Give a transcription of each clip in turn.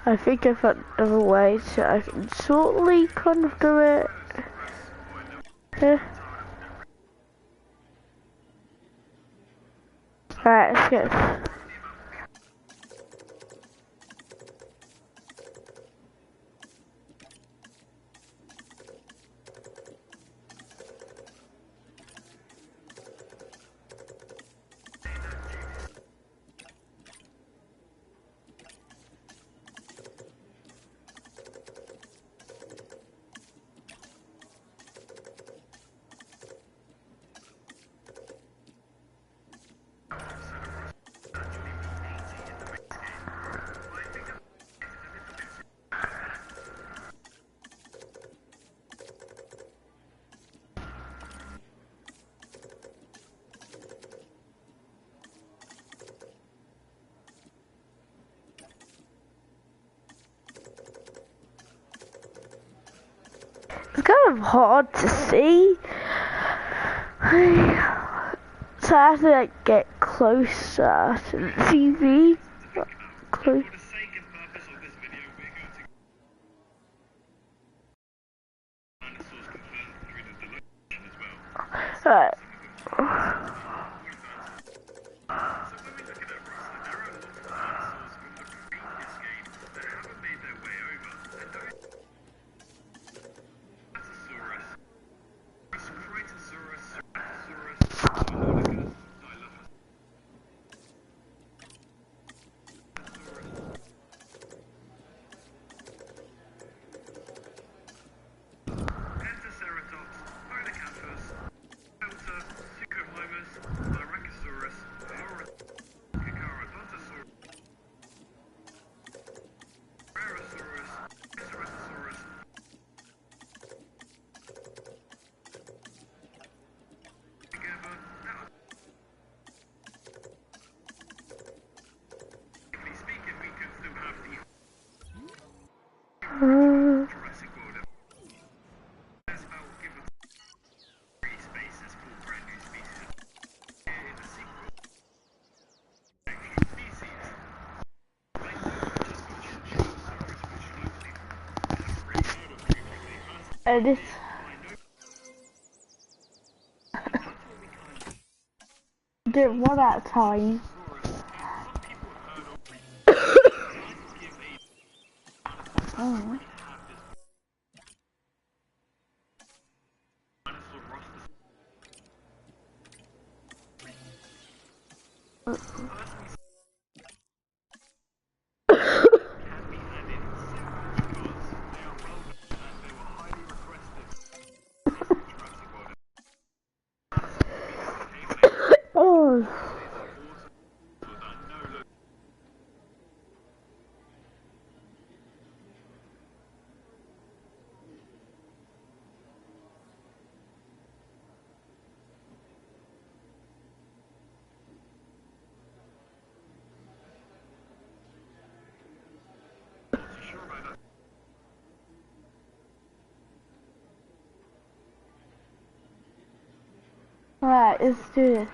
I think I found another way so I can shortly kind of do it. Alright, let's go. It's kind of hard to see. So I have to like get closer to the TV. Close. Alright. This do it one at a time. Oh. Oh. Alright, let's do this.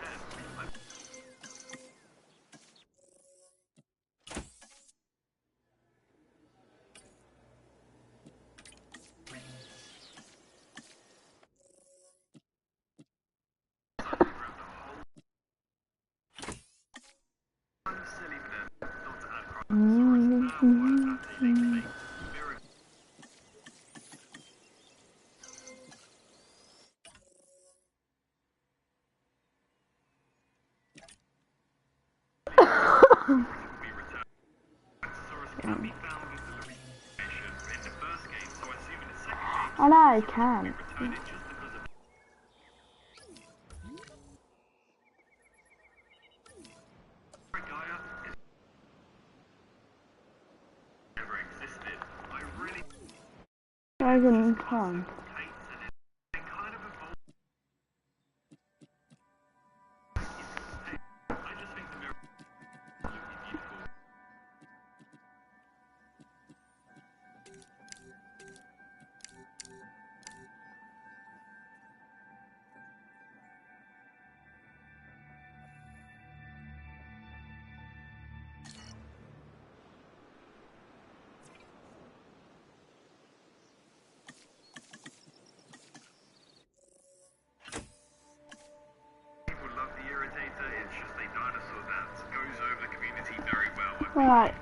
Oh no, I can't. Dragon Pond. Right.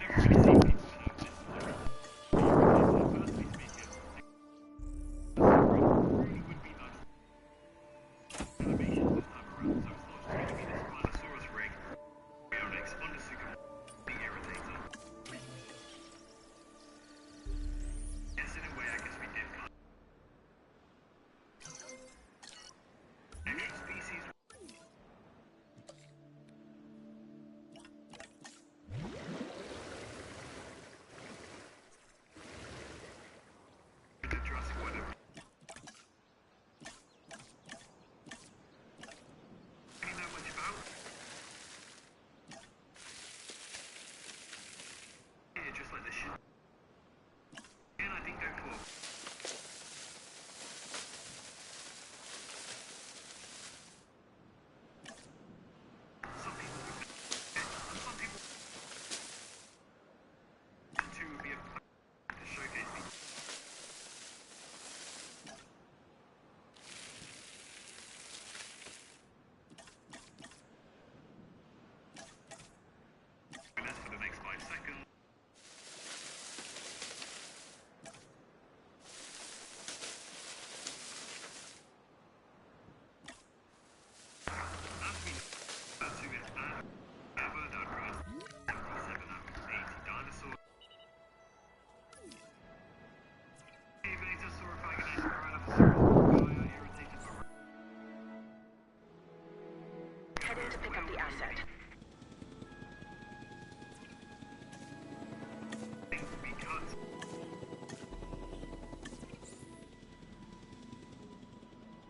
Heading to pick up the asset.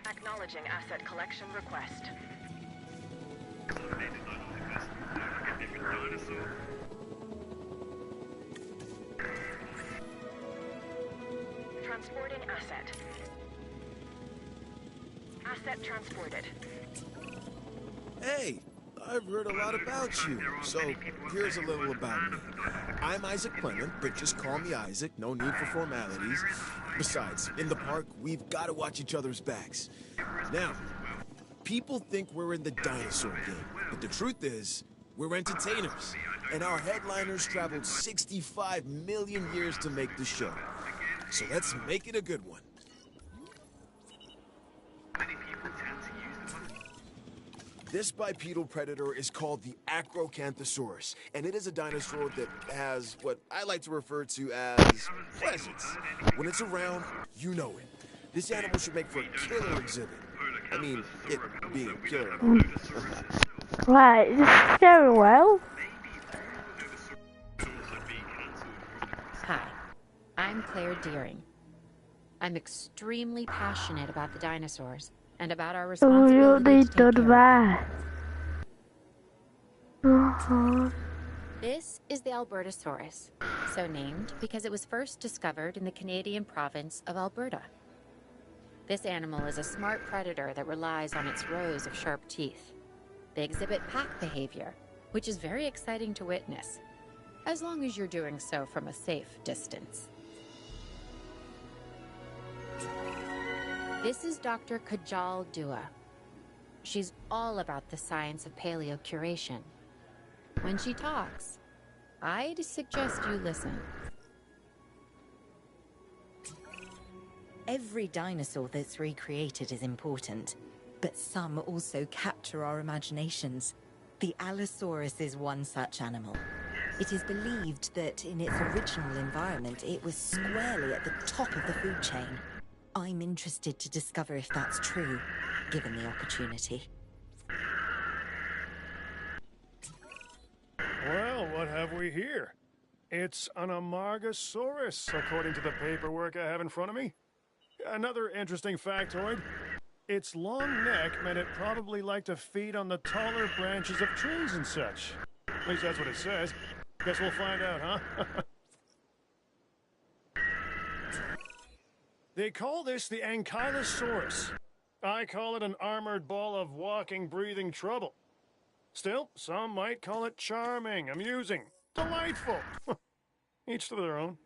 Acknowledging asset collection request. Transporting asset. Asset transported. Hey, I've heard a lot about you, so here's a little about me. I'm Isaac Clement, but just call me Isaac, no need for formalities. Besides, in the park, we've got to watch each other's backs. Now, people think we're in the dinosaur game, but the truth is, we're entertainers. And our headliners traveled 65 million years to make the show. So let's make it a good one. This bipedal predator is called the Acrocanthosaurus, and it is a dinosaur that has what I like to refer to as presence. When it's around, you know it. This animal should make for a killer exhibit. I mean, it being a killer animal. Right, is this going well? Hi, I'm Claire Deering. I'm extremely passionate about the dinosaurs and about our responsibility to take care of them. This is the Albertasaurus, so named because it was first discovered in the Canadian province of Alberta. This animal is a smart predator that relies on its rows of sharp teeth. They exhibit pack behavior, which is very exciting to witness, as long as you're doing so from a safe distance. This is Dr. Kajal Dua. She's all about the science of paleocuration. When she talks, I'd suggest you listen. Every dinosaur that's recreated is important, but some also capture our imaginations. The Allosaurus is one such animal. It is believed that in its original environment, it was squarely at the top of the food chain. I'm interested to discover if that's true, given the opportunity. Well, what have we here? It's an Amargasaurus, according to the paperwork I have in front of me. Another interesting factoid. Its long neck meant it probably liked to feed on the taller branches of trees and such. At least that's what it says. Guess we'll find out, huh? They call this the Ankylosaurus. I call it an armored ball of walking, breathing trouble. Still, some might call it charming, amusing, delightful. Each to their own.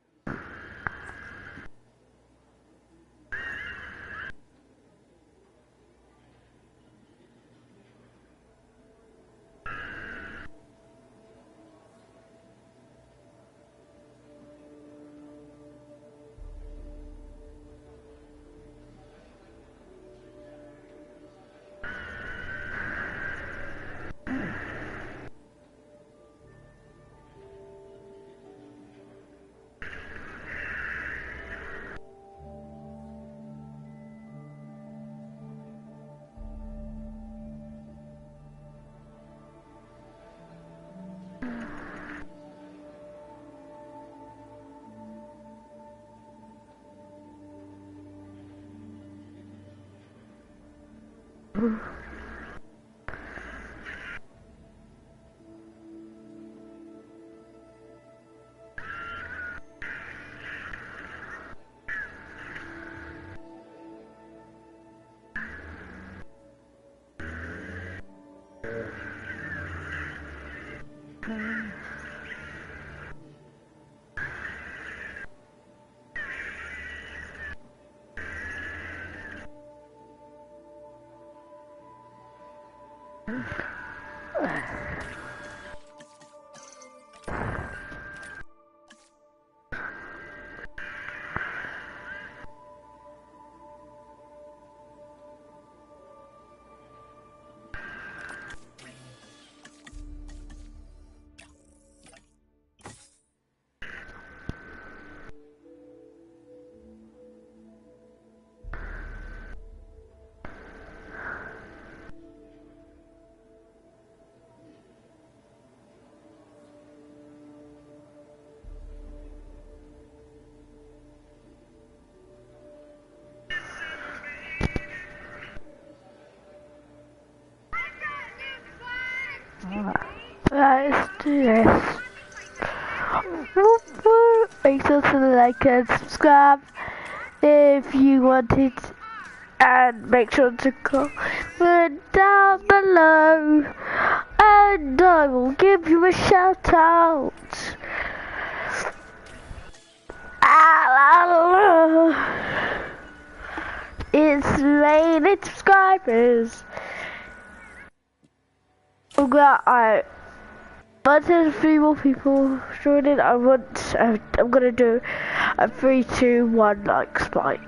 Let's do this. Make sure to like and subscribe if you wanted, and make sure to comment down below, and I will give you a shout out. It's raining subscribers. But there's 3 more people joining. I'm gonna do a 3, 2, 1 like spike.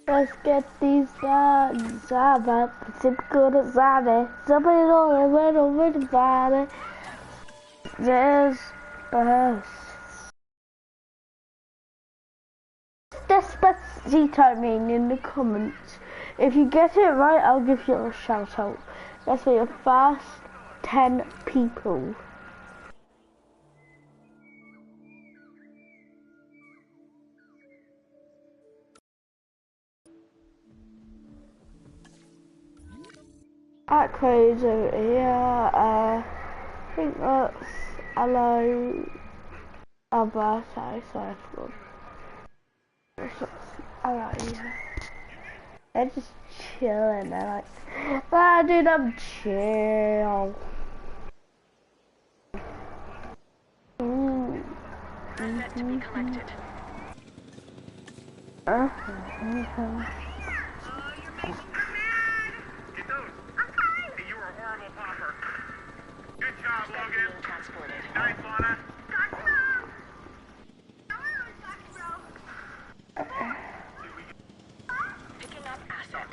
Let's get these guns. I'm at the good as I somebody over the valley. There's us. Despacito mean in the comments. If you get it right, I'll give you a shout out. That's for your first 10 people. Acro's over here. I think that's Albertasaurus. Alright, yeah. They're just chilling. They're like, dude, I'm chill. Asset to be collected. Picking up asset.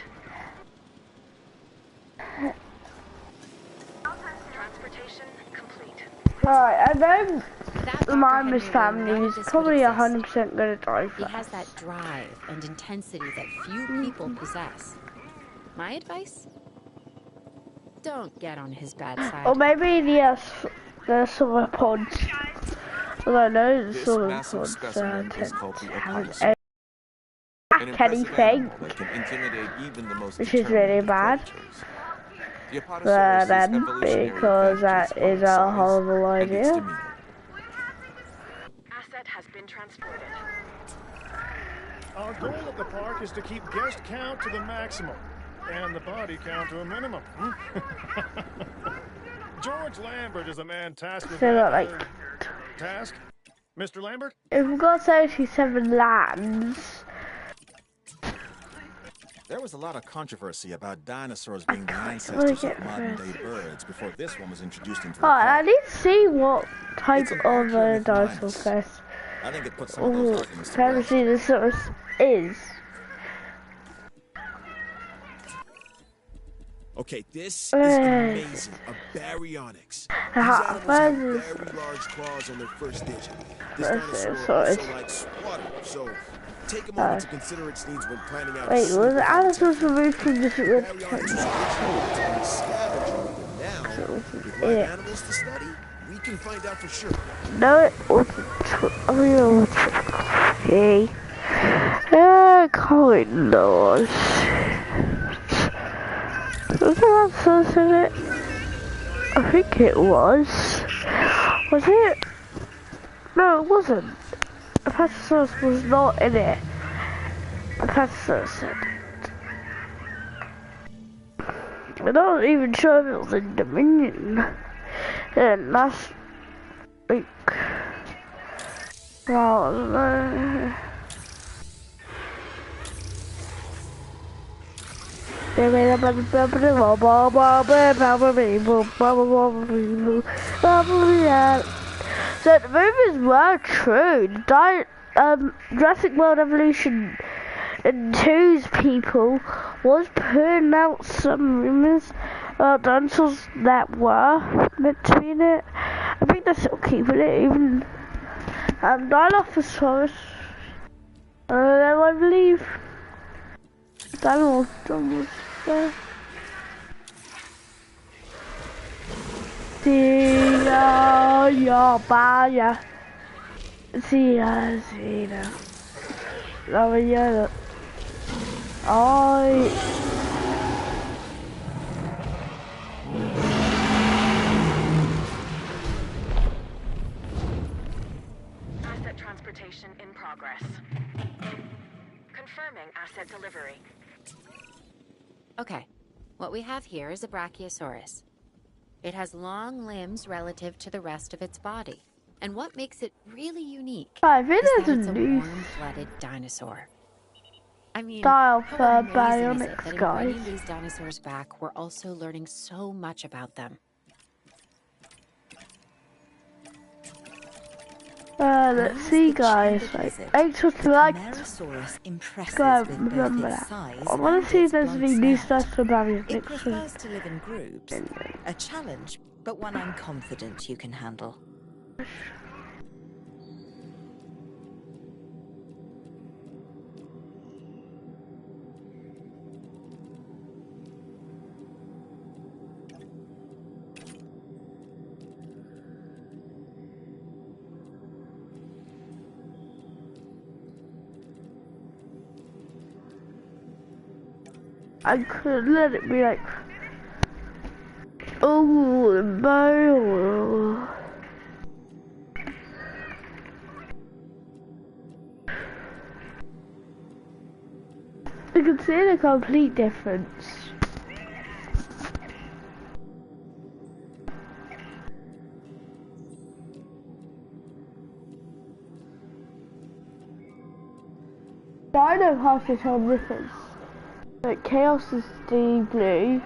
Transportation complete. Alright, I know Iguanodon's family is probably 100% gonna die He first. has that drive and intensity that few people possess. My advice? Don't get on his bad side. Or maybe the sauropods. Well, I know the This massive sauropods specimen is called the haven't Acrocanthosaurus. An attacked impressive anything, animal that can intimidate even the most which is determined really bad. predators. The Apatosaurus is then, evolutionary because advantages that are is its a size horrible and its idea. demeanor. Asset has been transported. Our goal of the park is to keep guest count to the maximum and the body count to a minimum. George Lambert is the man tasked with So that like, task. Mr. Lambert? if we've got 37 lands, There was a lot of controversy about dinosaurs being the really ancestors get of modern-day birds before this one was introduced into the oh, I park. need to see what type It's an of argument for dinosaur minus. first. I think it puts some of those Oh, arguments to rest. Parasaurolophus is. Okay, this is amazing. A baryonyx. These animals have very large claws on their first digit. This dinosaur also likes water, so take a moment to consider its needs when planning out. Wait, was the dinosaurs removed from this Baryonyx was originally to be a scavenger, but now, with live animals to study, we can find out for sure. No, it wasn't. Okay. Kind of. Was there answers in it? I think it was. Was it? No, it wasn't. The Pachycephalosaurus was not in it. The Pachycephalosaurus said it. I'm not even sure if it was in Dominion. And that's like, well, I don't know. So the movies were true. Jurassic World Evolution and 2's people was putting out some rumors about dinosaurs that were meant to be in it. I think they're still keeping it, even Dilophosaurus. I believe. Dilophosaurus was there. See ya, bye. See ya. Love you. Asset transportation in progress. Confirming asset delivery. Okay, what we have here is a Brachiosaurus. It has long limbs relative to the rest of its body. And what makes it really unique I think is that there's it's a a new warm-blooded dinosaur. I mean, style how for amazing is it bionics, that in guys. bringing these dinosaurs back, we're also learning so much about them. Let's see, guys. Thanks for liking. Guys, remember that. I want to see if there's any new stuff for bionics. It prefers to live in groups. A challenge, but one I'm confident you can handle. I could let it be like, oh, no. You can see the complete difference. I know half the time difference. Like Chaos is the blue,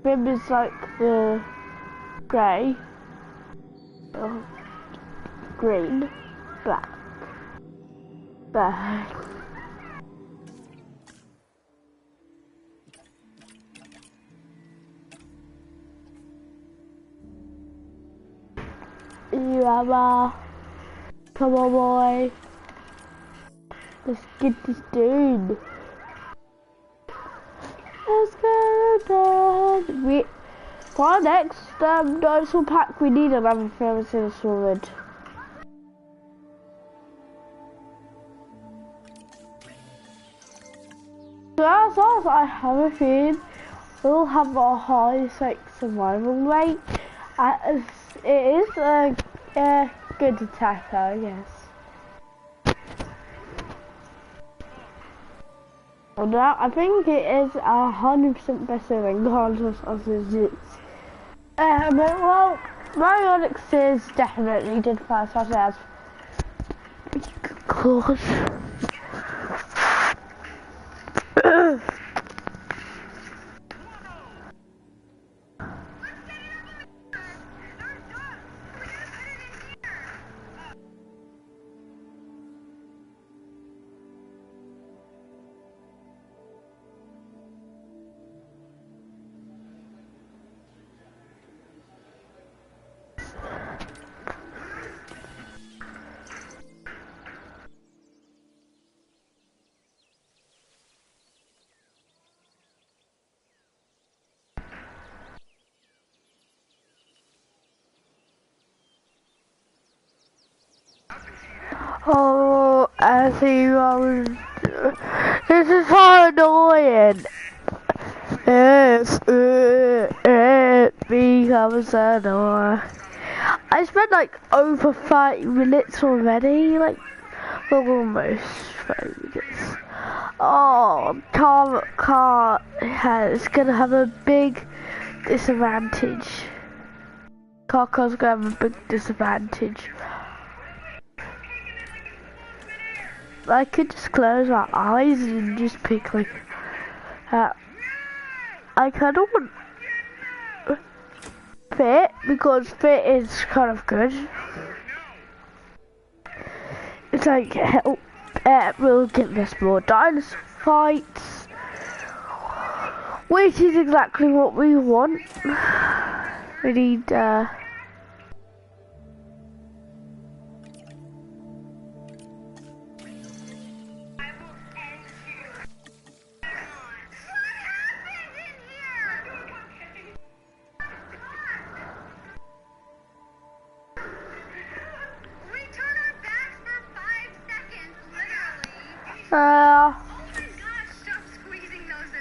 Rim is like the grey, green, black. Yeah, come on, boy. Let's get this dude. Let's go. For our next dinosaur pack, we need another Parasaurolophus. So as I have a feeling will have a high survival rate. It is a good attacker, I guess. Although I think it is 100% better than Ankylosaurus. But well, Monolothasaurus definitely did first, such as claws. Oh, I see this is so annoying. It becomes annoying. I spent like over 30 minutes already, like almost 30 minutes. Oh, car is gonna have a big disadvantage. Car's gonna have a big disadvantage. I could just close my eyes and just pick like I kind of want fit because fit is kind of good. It's like help. Will give us more dinosaur fights, which is exactly what we want. We need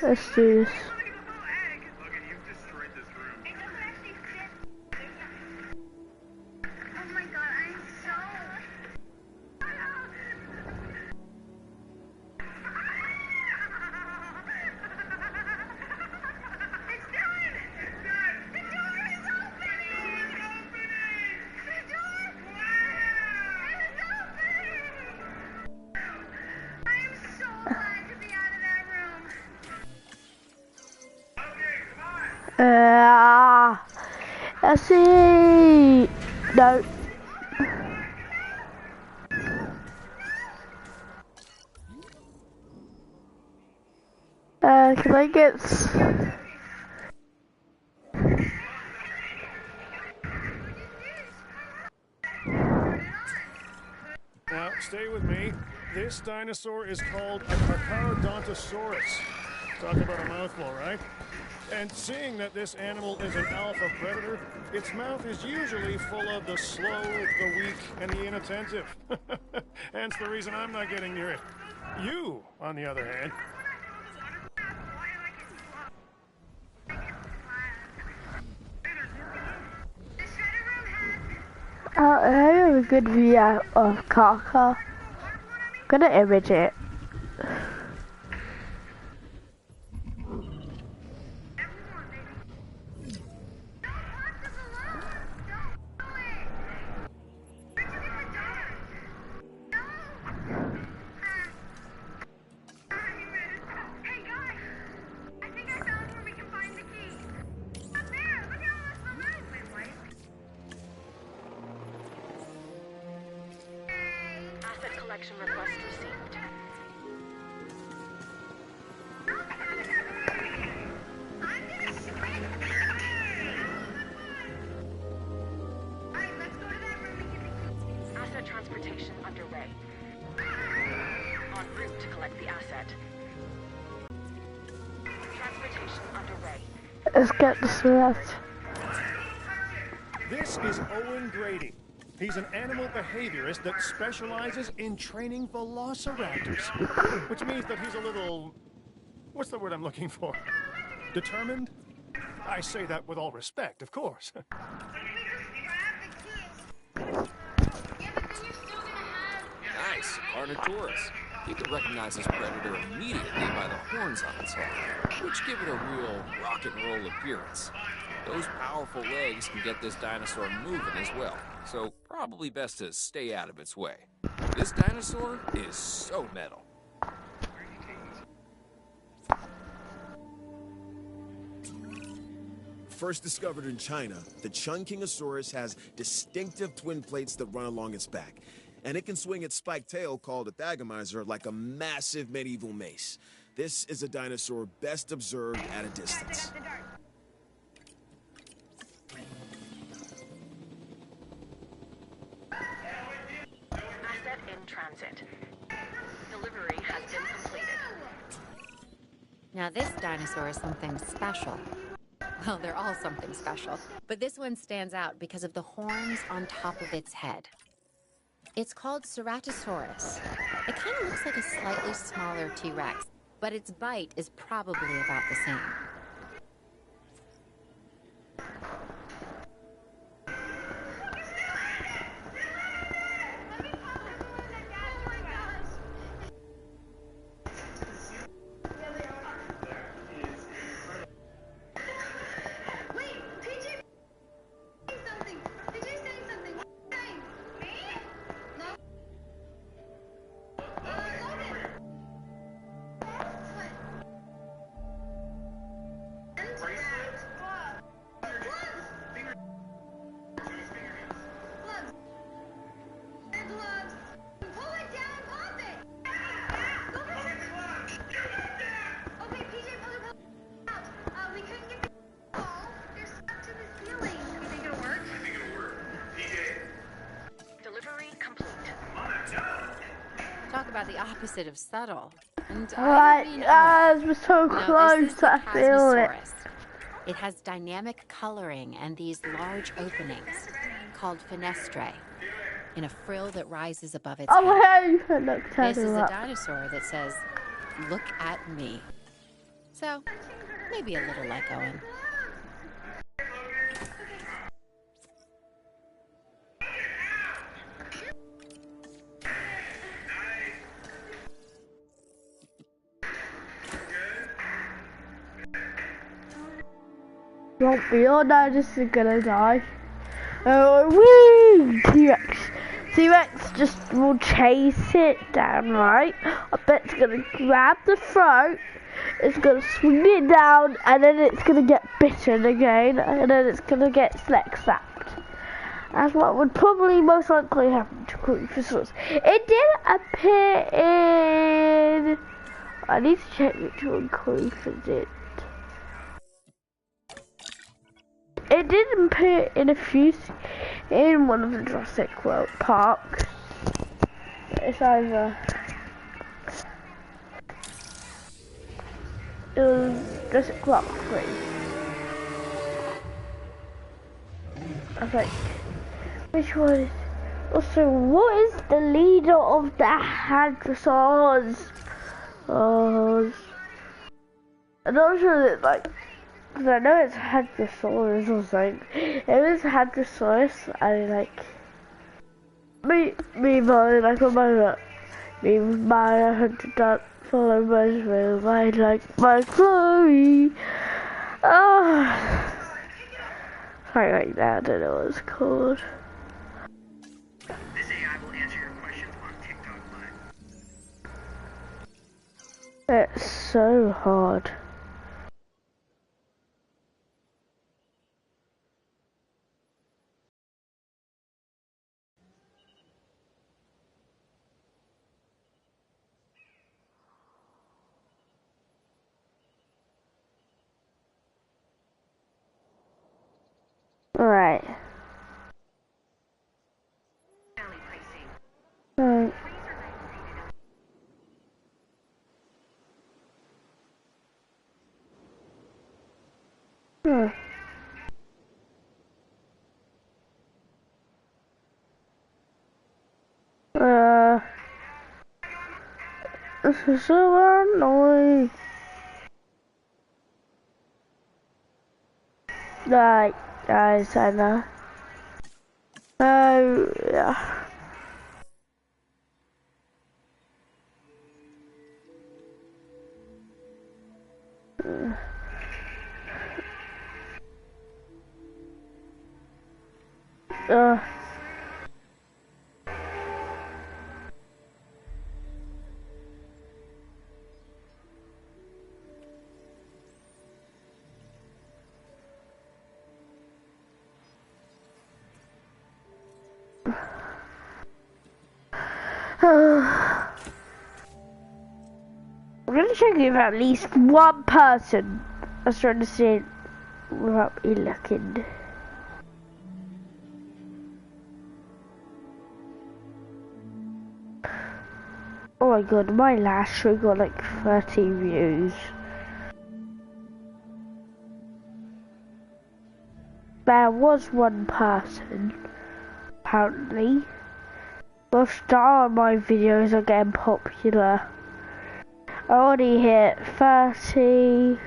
let's do this. Let's see. No. Can I get? Now, stay with me. This dinosaur is called a Acrocanthosaurus. Talk about a mouthful, right? And seeing that this animal is an alpha predator, its mouth is usually full of the slow, the weak, and the inattentive. Hence the reason I'm not getting near it. You, on the other hand... I have a good view of Kaka. I'm gonna image it. Collection request received. Asset transportation underway. En route to collect the asset. Transportation underway. Let's get this left. This is Owen Grady. He's an animal behaviorist that specializes in training velociraptors, which means that he's a little... What's the word I'm looking for? Determined? I say that with all respect, of course. Nice, Carnotaurus. You can recognize this predator immediately by the horns on its head, which give it a real rock and roll appearance. Those powerful legs can get this dinosaur moving as well, so probably best to stay out of its way. This dinosaur is so metal. First discovered in China, the Chungkingosaurus has distinctive twin plates that run along its back. And it can swing its spiked tail, called a thagomizer, like a massive medieval mace. This is a dinosaur best observed at a distance. Asset in transit. Delivery has been completed. Now this dinosaur is something special. Well, they're all something special, but this one stands out because of the horns on top of its head. It's called Ceratosaurus. It kind of looks like a slightly smaller T-Rex, but its bite is probably about the same. Talk about the opposite of subtle. And Right, we're so no, close, this is the I feel it. Pachycephalosaurus. It has dynamic coloring and these large openings called fenestrae in a frill that rises above its Oh, head. hey! Look, This is turn a up. dinosaur that says, "Look at me." So, maybe a little like Owen. Won't be all dinosaurs are gonna die. Oh, woo! T-Rex. T-Rex just will chase it down, right? I bet it's gonna grab the throat, it's gonna swing it down, and then it's gonna get bitten again, and then it's gonna get its leg snapped. That's what would probably most likely happen to Coelophysis. It did appear in... I need to check which one Coelophysis did. It did appear in a few, in one of the Jurassic World parks. It's either, it was Jurassic World 3. I think, which one is, also what is the leader of the Hadrosaurs? I'm not sure that like, because I know it's Hadrosaurus or something. It was Hadrosaurus, and like me like a mother, me my 100 dance follow my trail, I like my glory. Oh, sorry, like that. I don't know what it's called. This AI will answer your questions on TikTok Live. It's so hard. Right. Right. Hmm. This is so annoying. Right, guys, I know. Oh, yeah. Uh. I'm gonna check if at least one person is trying to see it without me looking. Oh my god, my last show got like 30 views. There was one person, apparently. Well, star my videos are getting popular. I already hit 30.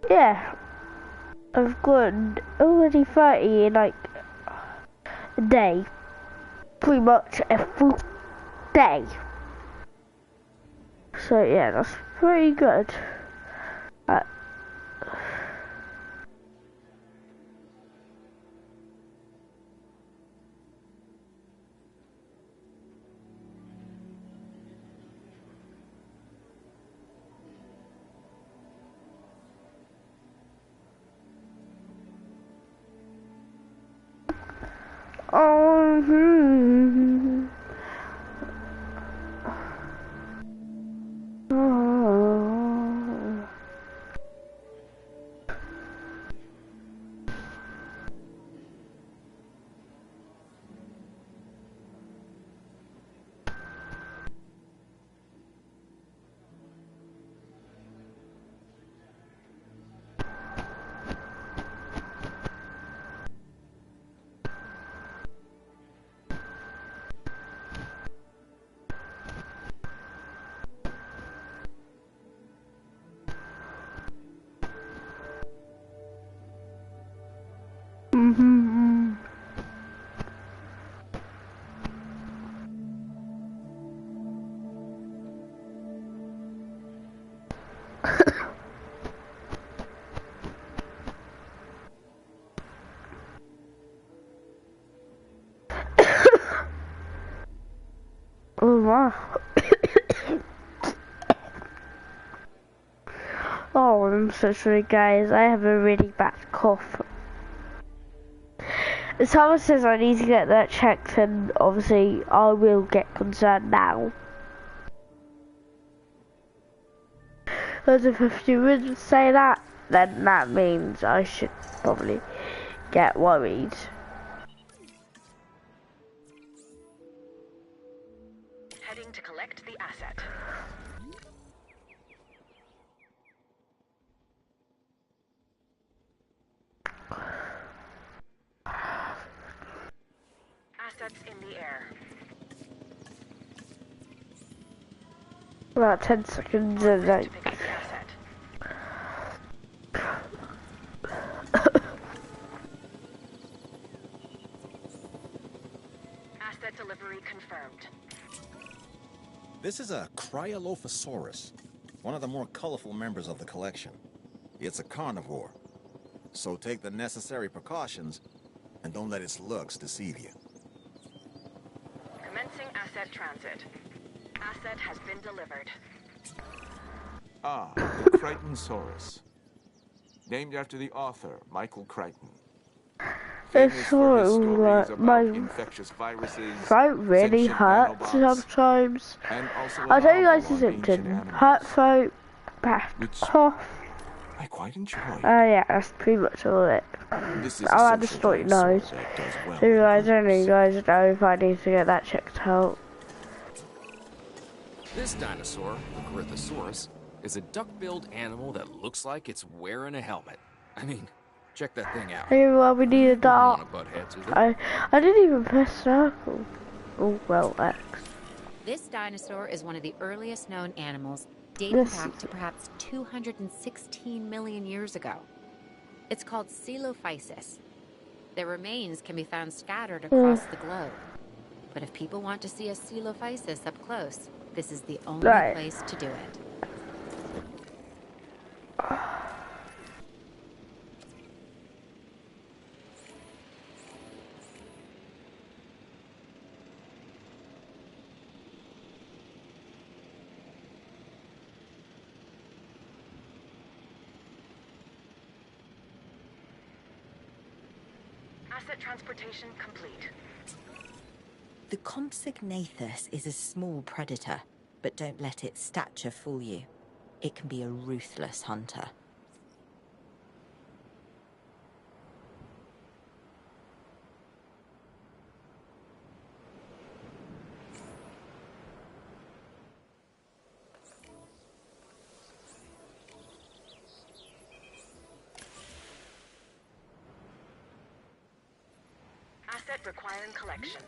Yeah, I've got already 30 in like a day. Pretty much a full day. So yeah, that's pretty good. Oh wow. Oh, I'm so sorry guys, I have a really bad cough. As Thomas says I need to get that checked, and obviously I will get concerned now. Because if you would say that, then that means I should probably get worried. Heading to collect the asset. Assets in the air. About 10 seconds and like... To pick up the asset. Asset delivery confirmed. This is a Coelophysis, one of the more colorful members of the collection. It's a carnivore, so take the necessary precautions and don't let its looks deceive you. Commencing asset transit. Asset has been delivered. Ah, the Crichtonsaurus. Named after the author, Michael Crichton. Famous for his stories about infectious viruses, throat really hurts sometimes. I'll tell you guys the symptoms. Hurt throat, bad cough. I quite enjoy. Yeah, that's pretty much all it. I'll add a snotty nose. So you guys only know if I need to get that checked out. This dinosaur, Acrocanthosaurus, is a duck-billed animal that looks like it's wearing a helmet. I mean, Check that thing out. Hey, well, we need a Wouldn't dart. wanna butt heads with it. I didn't even press circle. Oh, well, X. This dinosaur is one of the earliest known animals, dating back to perhaps 216 million years ago. It's called Coelophysis. Their remains can be found scattered across the globe. But if people want to see a Coelophysis up close, this is the only place to do it. Asset transportation complete. The Compsognathus is a small predator, but don't let its stature fool you. It can be a ruthless hunter. Asset requiring collection.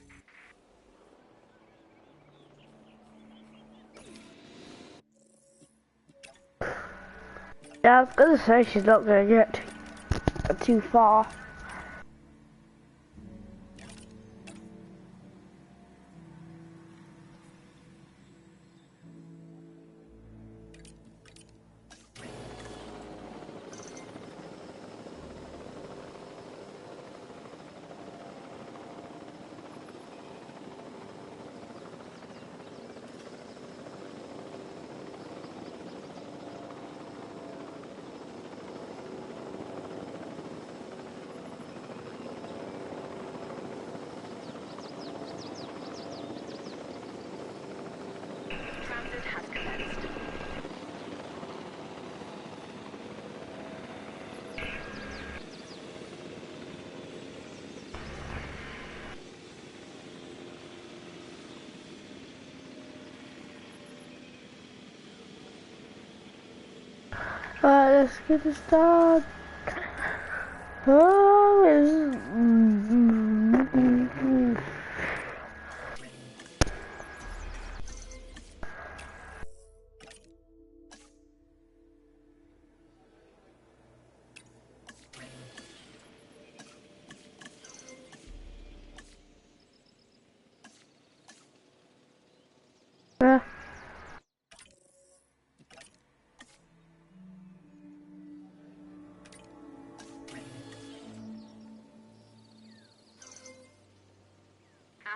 Yeah, I was gonna say she's not gonna get too far. Transit has commenced. Alright, let's get it started. Oh,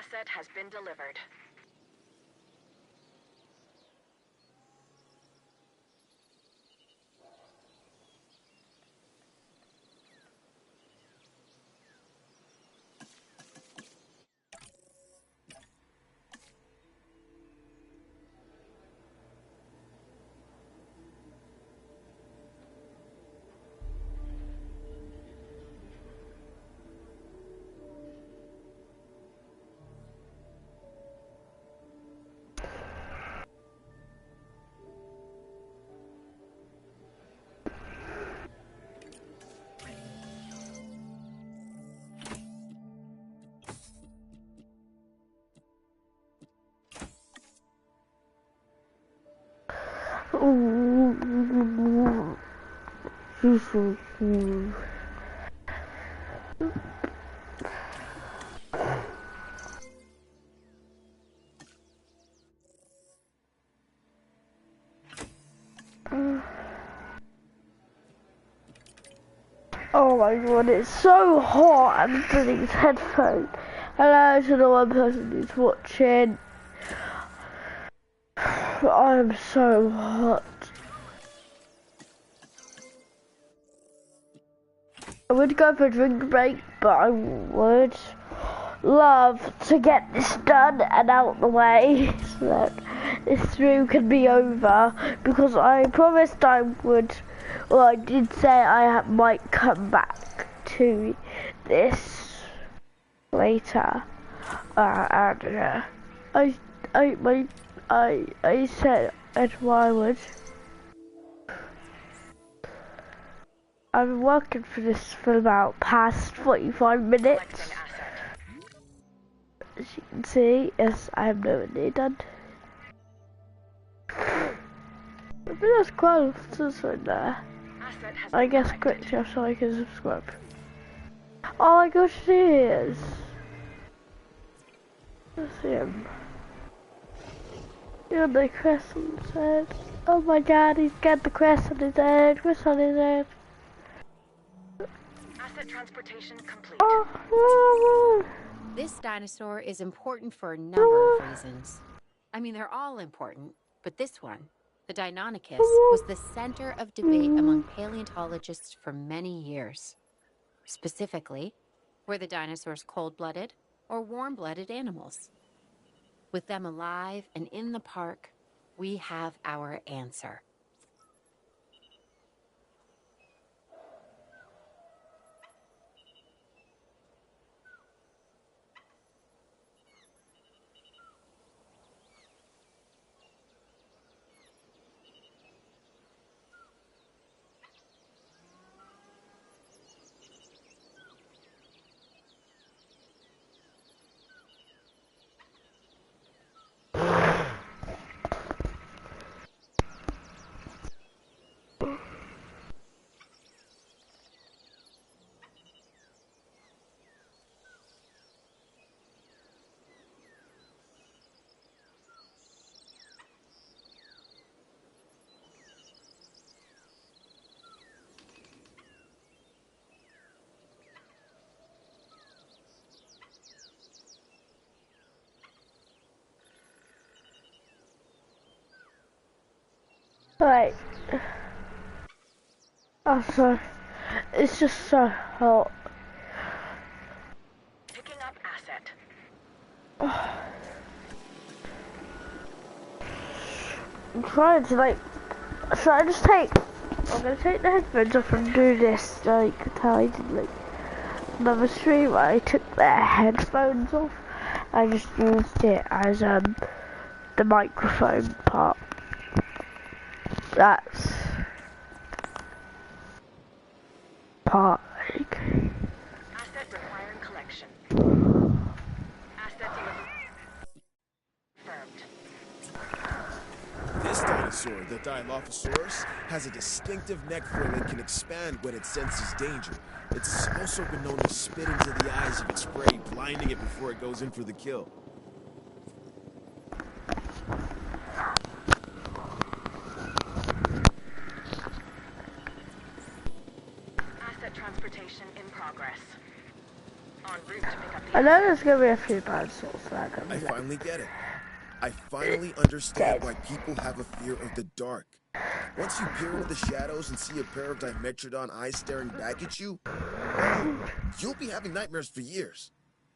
Asset has been delivered. Oh my god, it's so hot under these headphones. Hello to the one person who's watching. I'm so hot. I would go for a drink break, but I would love to get this done and out the way so that this stream can be over, because I promised I would, well, I did say I might come back to this later, and I said I would. I've been working for this for about past 45 minutes. As you can see, yes, I am nearly done. I think there's quite a lot of stuff in there. I guess click here so I can subscribe. Oh my gosh, he is. Let's see him. You're the crest on his head. Oh my god, he's got the crest on his head. Crest on his head. Asset transportation complete. Oh, This dinosaur is important for a number of reasons. I mean, they're all important, but this one, the Deinonychus, was the center of debate among paleontologists for many years. Specifically, were the dinosaurs cold-blooded or warm-blooded animals? With them alive and in the park, we have our answer. Right. Oh, sorry. It's just so hot. Picking up asset. I'm trying to so I'm gonna take the headphones off and do this like how I did another stream where I took their headphones off. I just used it as the microphone part. That's part Asset requiring collection. Asset confirmed. This dinosaur, the Dilophosaurus, has a distinctive neck frill that can expand when it senses danger. It's also been known to spit into the eyes of its prey, blinding it before it goes in for the kill. Asset transportation in progress. En route to pick up the I know there's gonna be a few dinosaurs that are I gonna finally get it. I finally understand why people have a fear of the dark. Once you peer into the shadows and see a pair of Dimetrodon eyes staring back at you, well, you'll be having nightmares for years.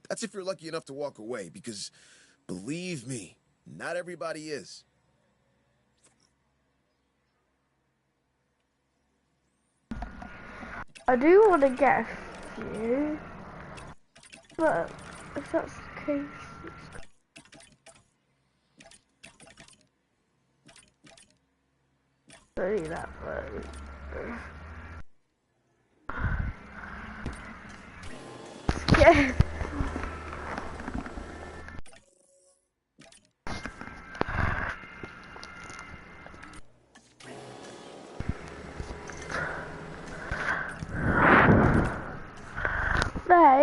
That's if you're lucky enough to walk away, because believe me, not everybody is. I do want to get a few, but if that's the case, it's only that much. Yeah.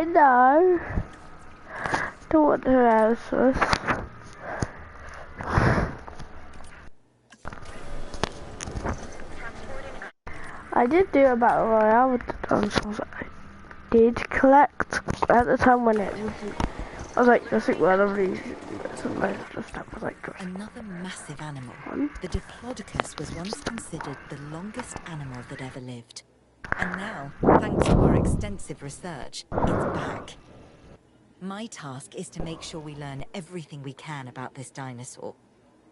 No. Don't want her answers. I did do a battle royale with the dinosaurs. I did collect at the time when it was. I was like, Jurassic World, I really some most of stuff was like Jurassic. Another massive animal. The Diplodocus was once considered the longest animal that ever lived. And now, thanks to our extensive research, it's back. My task is to make sure we learn everything we can about this dinosaur.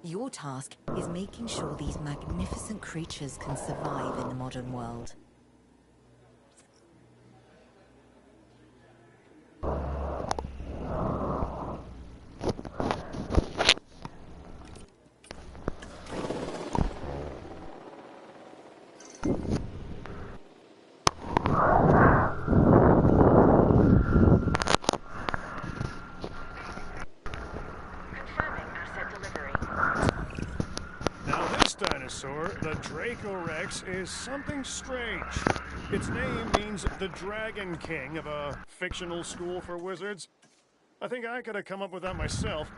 Your task is making sure these magnificent creatures can survive in the modern world. The Dracorex is something strange. Its name means the Dragon King of a fictional school for wizards. I think I could have come up with that myself.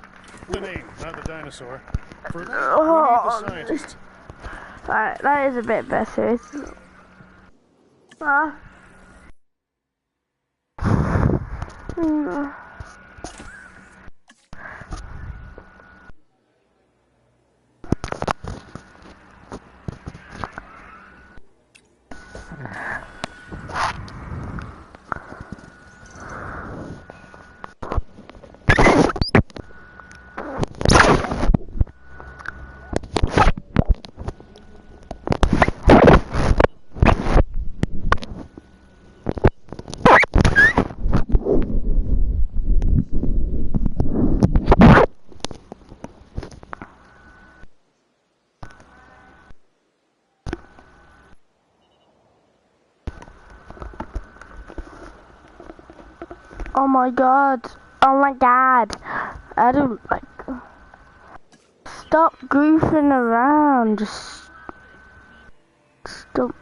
The name, not the dinosaur. For that, we need the scientist. Right, that is a bit better, isn't it? Oh my god. Oh my god. I don't like... Stop goofing around. Just... Stop.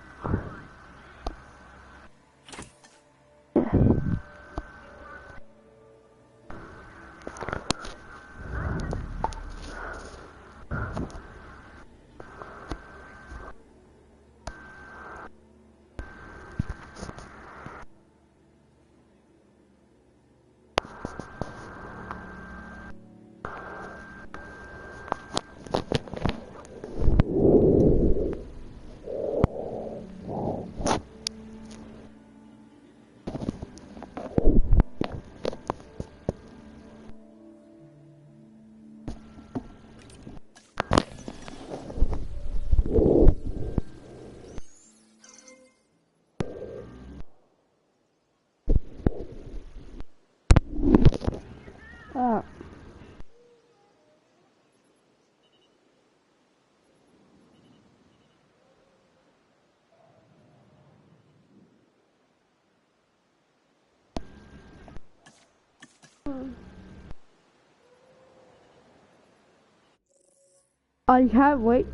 I can't wait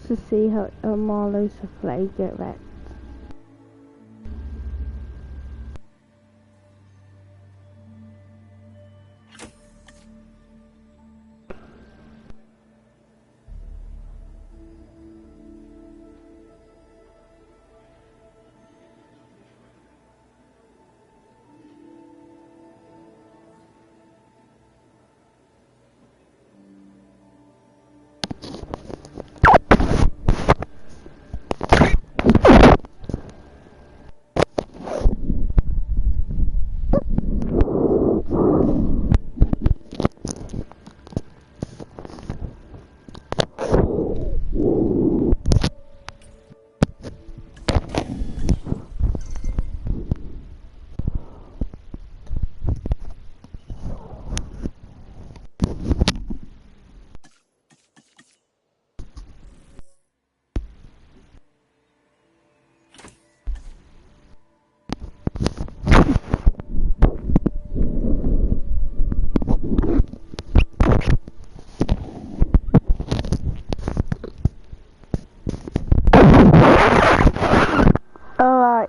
to see how Monolothasaurus get wrecked.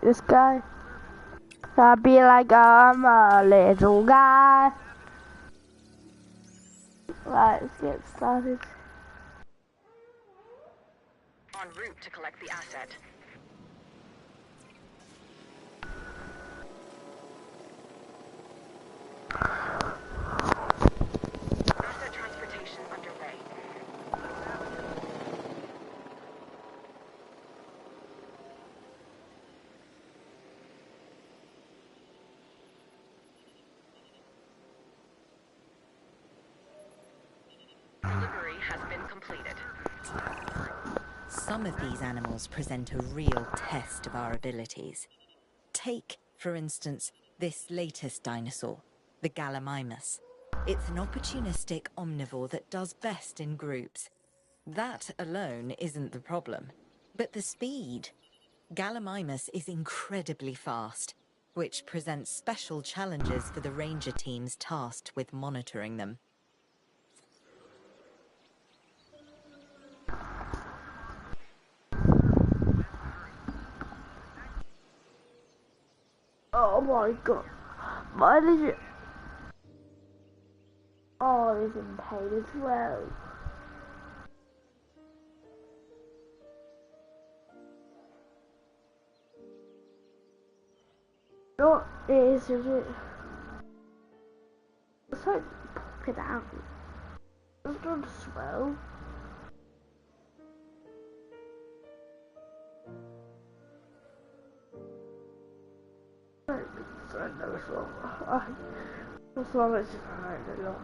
This guy. I'd be like, I'm a little guy. Right, let's get started. En route to collect the asset. Asset transportation underway. Delivery has been completed. Some of these animals present a real test of our abilities. Take, for instance, this latest dinosaur, the Gallimimus. It's an opportunistic omnivore that does best in groups. That alone isn't the problem, but the speed. Gallimimus is incredibly fast, which presents special challenges for the ranger teams tasked with monitoring them. Oh my god. Mine is... Oh, he's in pain as well. What is it? Let's hope pop it out. It's not swell. As long as it's alright a lot.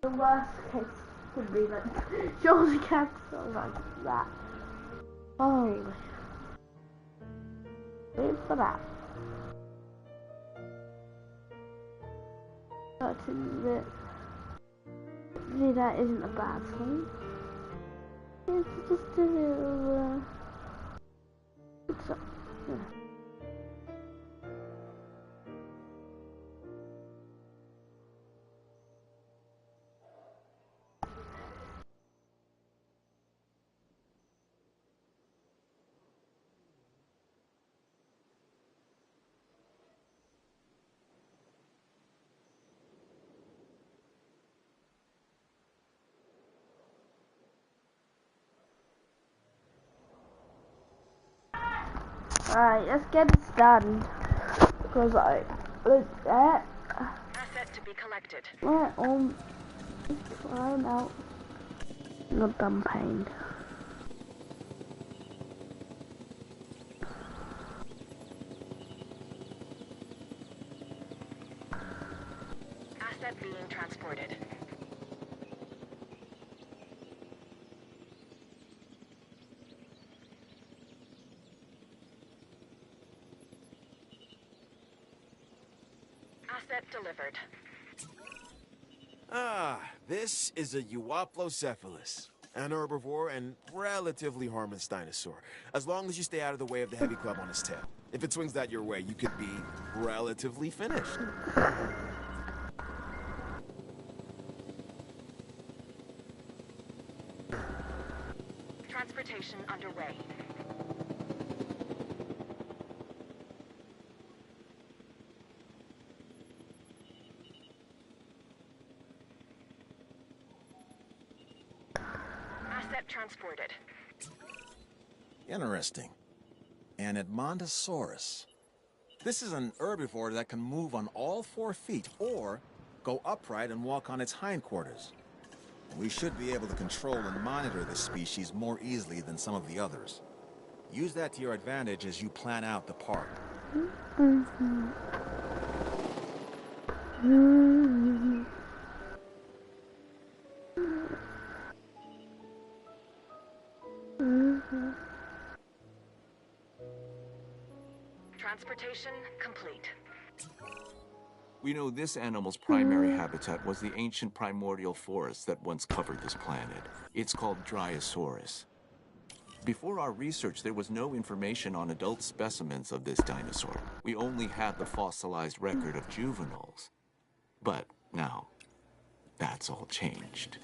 The worst case could be like George Capital like that. Holy. Wait for that. That's it. See, that isn't a bad thing. It's just a little, it's a, yeah. Alright, let's get this done. Because I look at Asset to be collected. my arm is crying out. Not done pain. Asset being transported. Asset delivered. Ah, this is a Dilophosaurus, an herbivore and relatively harmless dinosaur, as long as you stay out of the way of the heavy club on his tail. If it swings that your way, you could be relatively finished. Transportation underway. Asset transported. Interesting. An Albertasaurus. This is an herbivore that can move on all 4 feet or go upright and walk on its hindquarters. We should be able to control and monitor this species more easily than some of the others. Use that to your advantage as you plan out the park. Transportation complete. We know this animal's primary habitat was the ancient primordial forest that once covered this planet. It's called Brachiosaurus. Before our research, there was no information on adult specimens of this dinosaur. We only had the fossilized record of juveniles. But now, that's all changed.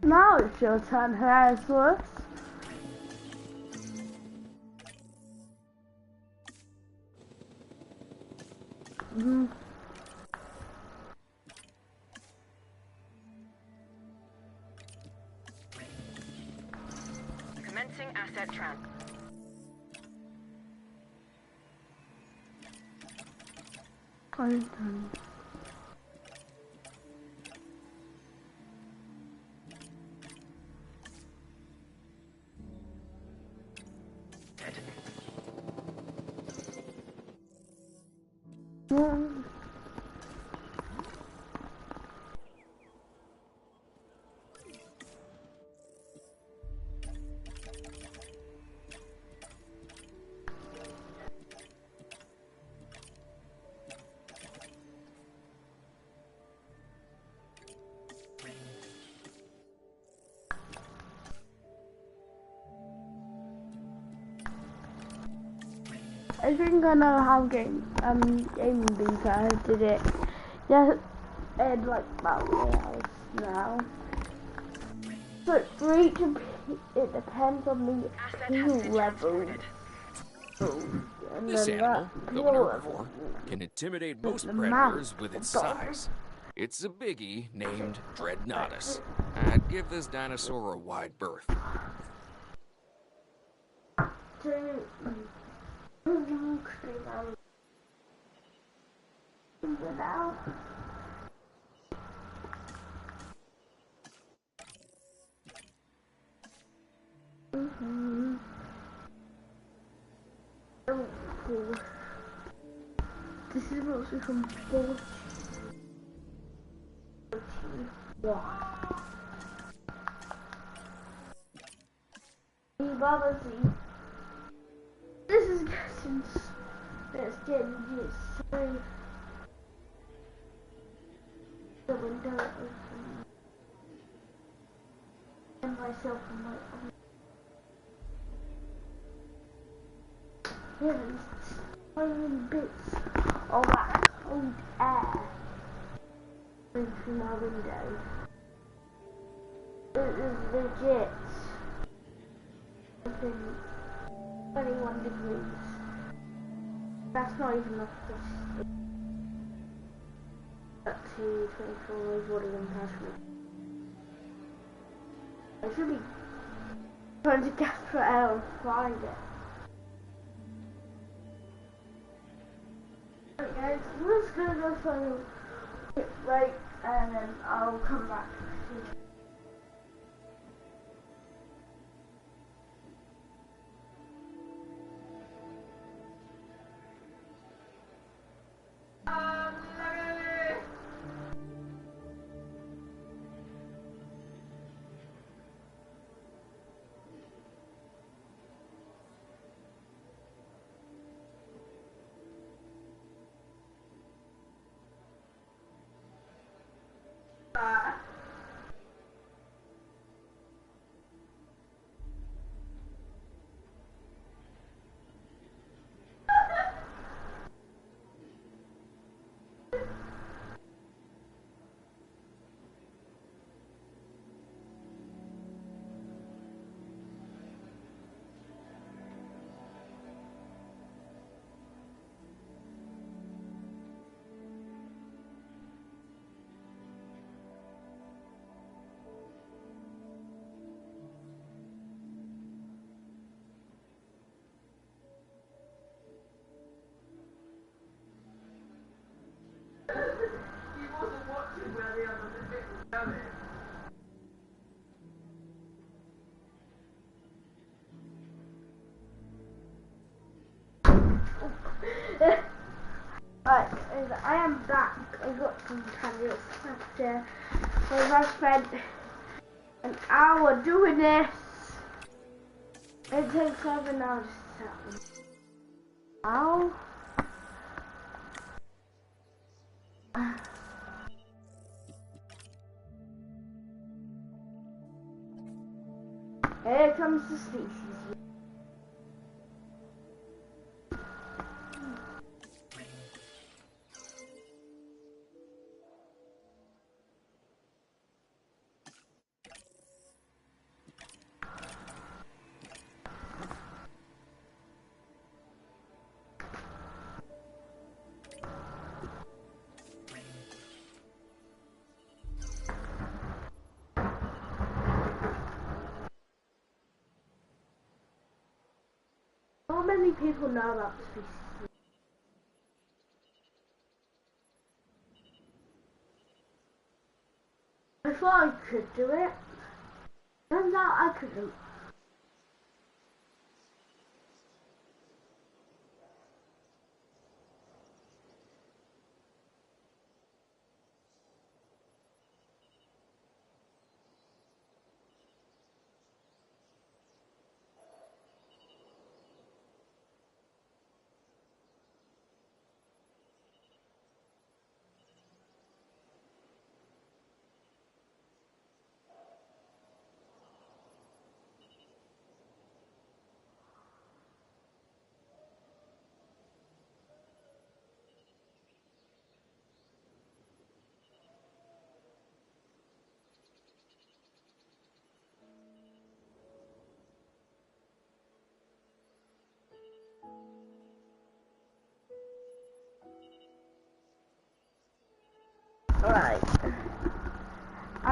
Now it's your turn, Parasaurus. Commencing asset trap. I think I know how Gaming Beaver did it. Yeah, in like about 3 hours now. But for each of it depends on the appeal level. This animal, though an herbivore, can intimidate most predators with its size. It's a biggie named Dreadnoughtus. I'd give this dinosaur a wide berth. This is what's become 41. This is getting so the window open and myself and my these tiny bits of that cold air going through my window. It is legit. It's been 21 degrees. That's not even enough to up to 24 is what it impacts me. I should be trying to gasp for air and find it. Alright guys, we're just gonna go for a quick break and then I'll come back. Right, I am back. I got some Untitled Chapter. I spent an hour doing this. It takes 7 hours to set. Ow. Here comes the species. How many people know about the species? I thought I could do it. Turns out I couldn't.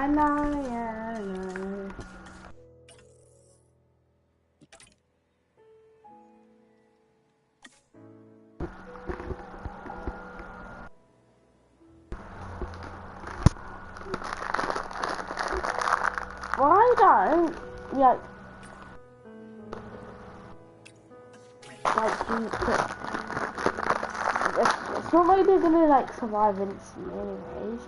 know, yeah, I know. Why don't, like you put, it's not like they're gonna like survive instantly anyways.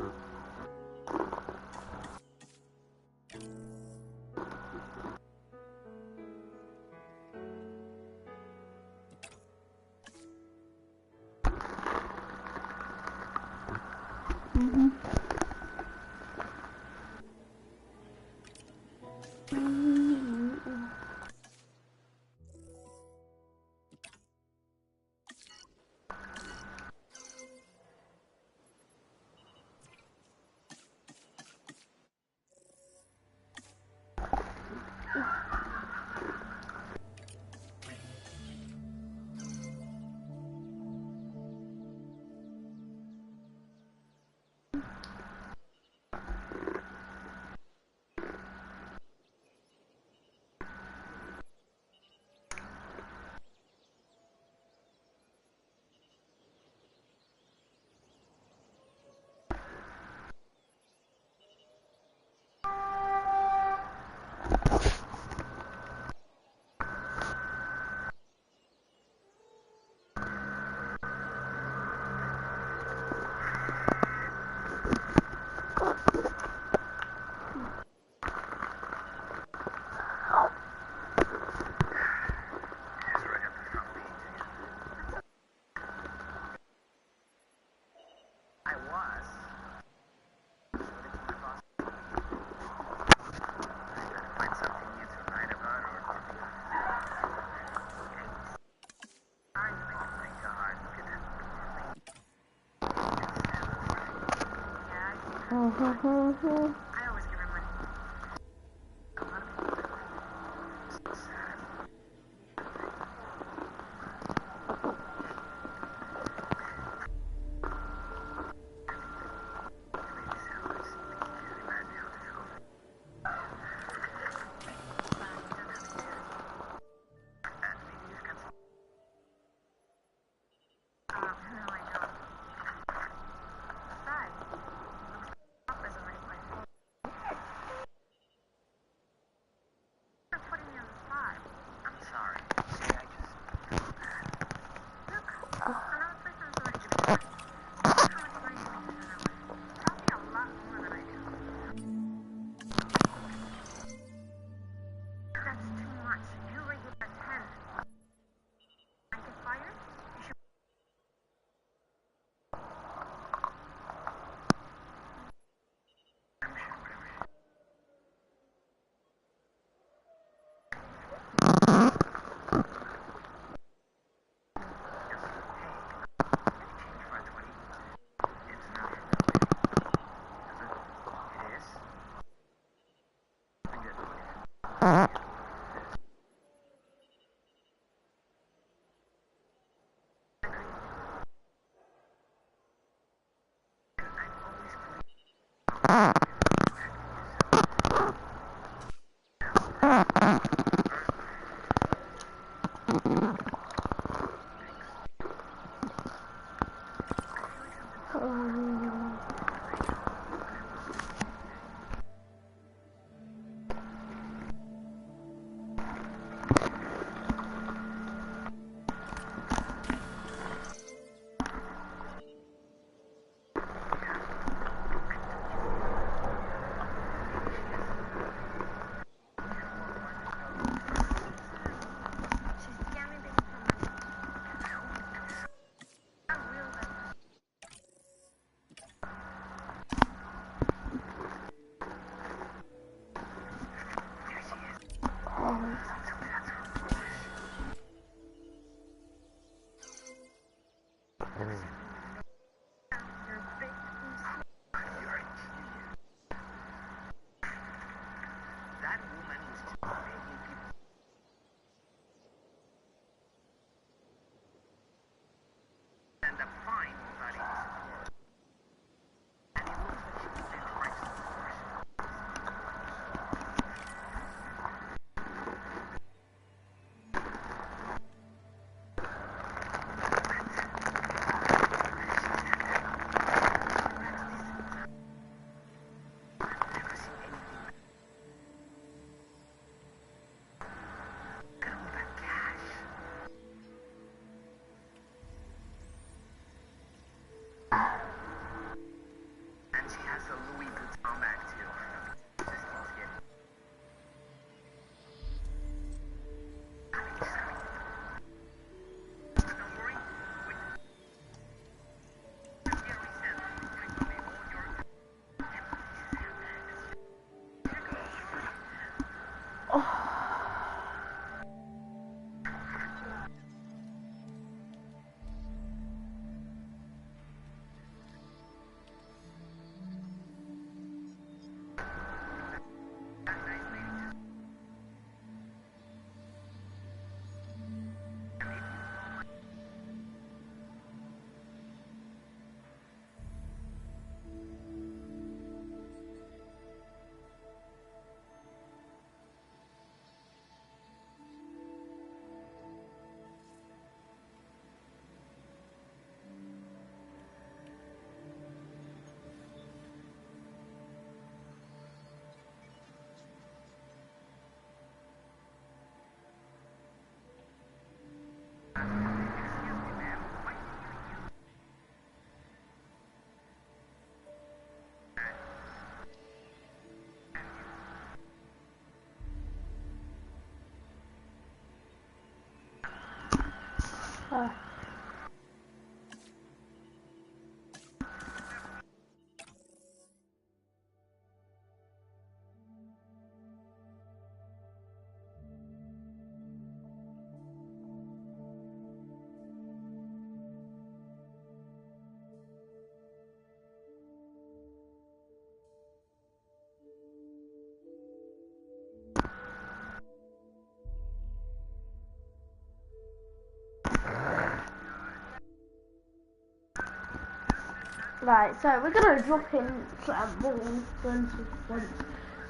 Right, so we're gonna drop in some balls once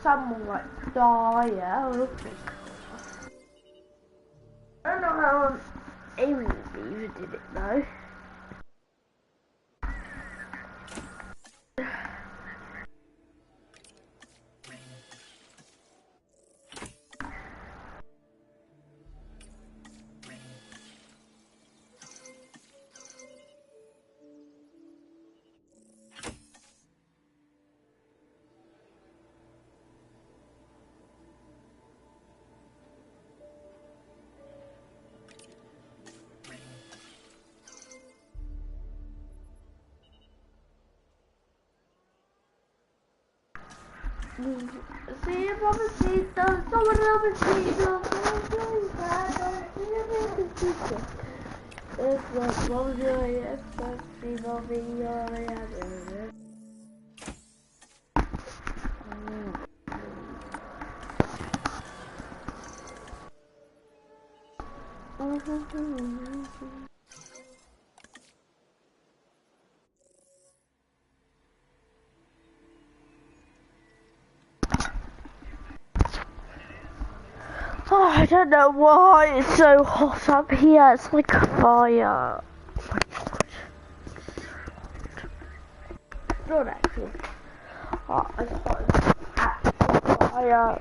someone like die. I don't know how Amy did it though. See if I'm a seat though, someone else a seat though, it's like, what was your Oh, I don't know why it's so hot up here. It's like a fire. Oh my god. Not actually hot. It's hot as actual fire.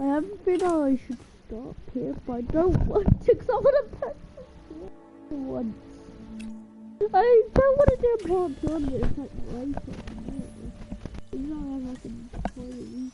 I haven't been how I should stop here, but I don't want to because I want to press once. I don't want to do part 2 but it's like later. It's not like I can play it.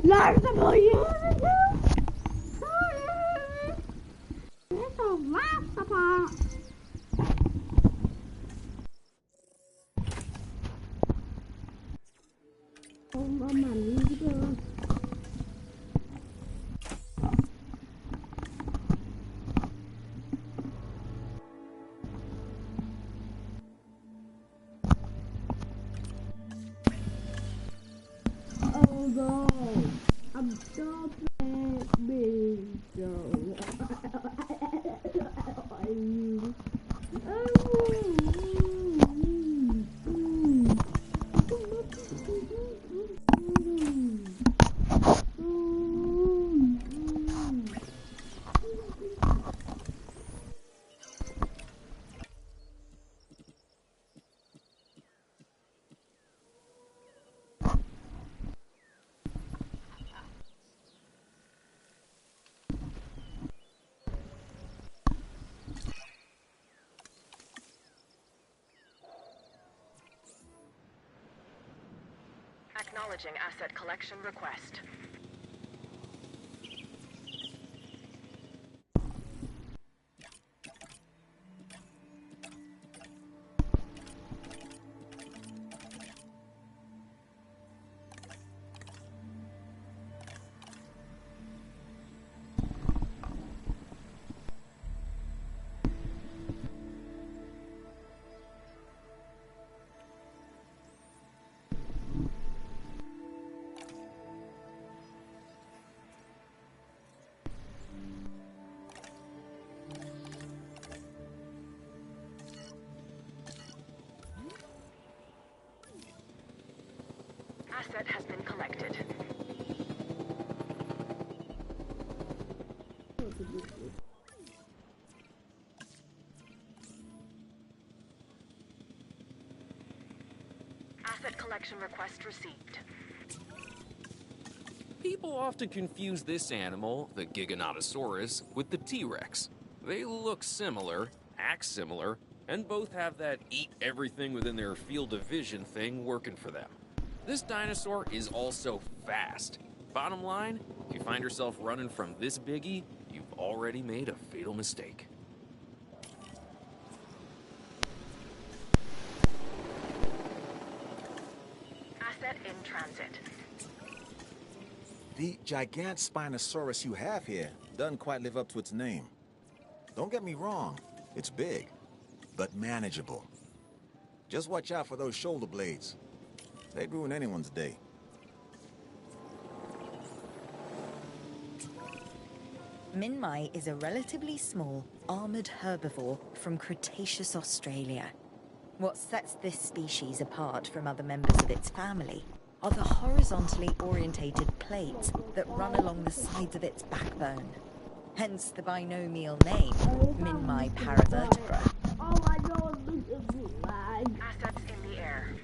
There's the boy. Oh no, I'm so big. Acknowledging asset collection request. Asset has been collected. Asset collection request received. People often confuse this animal, the Giganotosaurus, with the T-Rex. They look similar, act similar, and both have that eat everything within their field of vision thing working for them. This dinosaur is also fast. Bottom line, if you find yourself running from this biggie, you've already made a fatal mistake. Asset in transit. The giant Spinosaurus you have here doesn't quite live up to its name. Don't get me wrong, it's big, but manageable. Just watch out for those shoulder blades. They'd ruin anyone's day. Minmi is a relatively small, armored herbivore from Cretaceous Australia. What sets this species apart from other members of its family are the horizontally orientated plates that run along the sides of its backbone. Hence the binomial name, Minmi paravertebra. Oh my god, look at the lag. Assets in the air.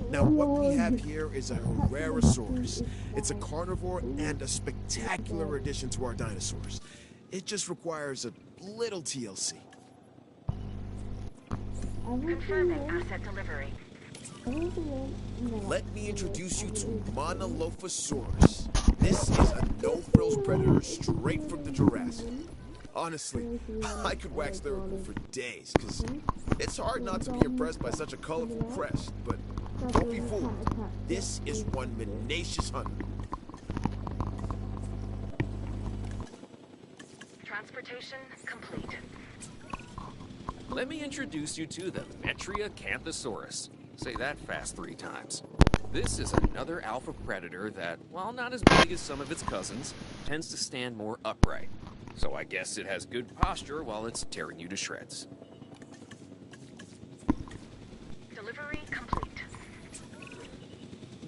Now, what we have here is a Parasaurolophus. It's a carnivore and a spectacular addition to our dinosaurs. It just requires a little TLC. Confirming asset delivery. Let me introduce you to Monolothasaurus. This is a no-frills predator straight from the Jurassic. Honestly, I could wax lyrical for days, because it's hard not to be impressed by such a colorful crest, but don't be fooled. This is one tenacious hunter. Transportation complete. Let me introduce you to the Acrocanthosaurus. Say that fast 3 times. This is another alpha predator that, while not as big as some of its cousins, tends to stand more upright. So I guess it has good posture while it's tearing you to shreds. Delivery complete.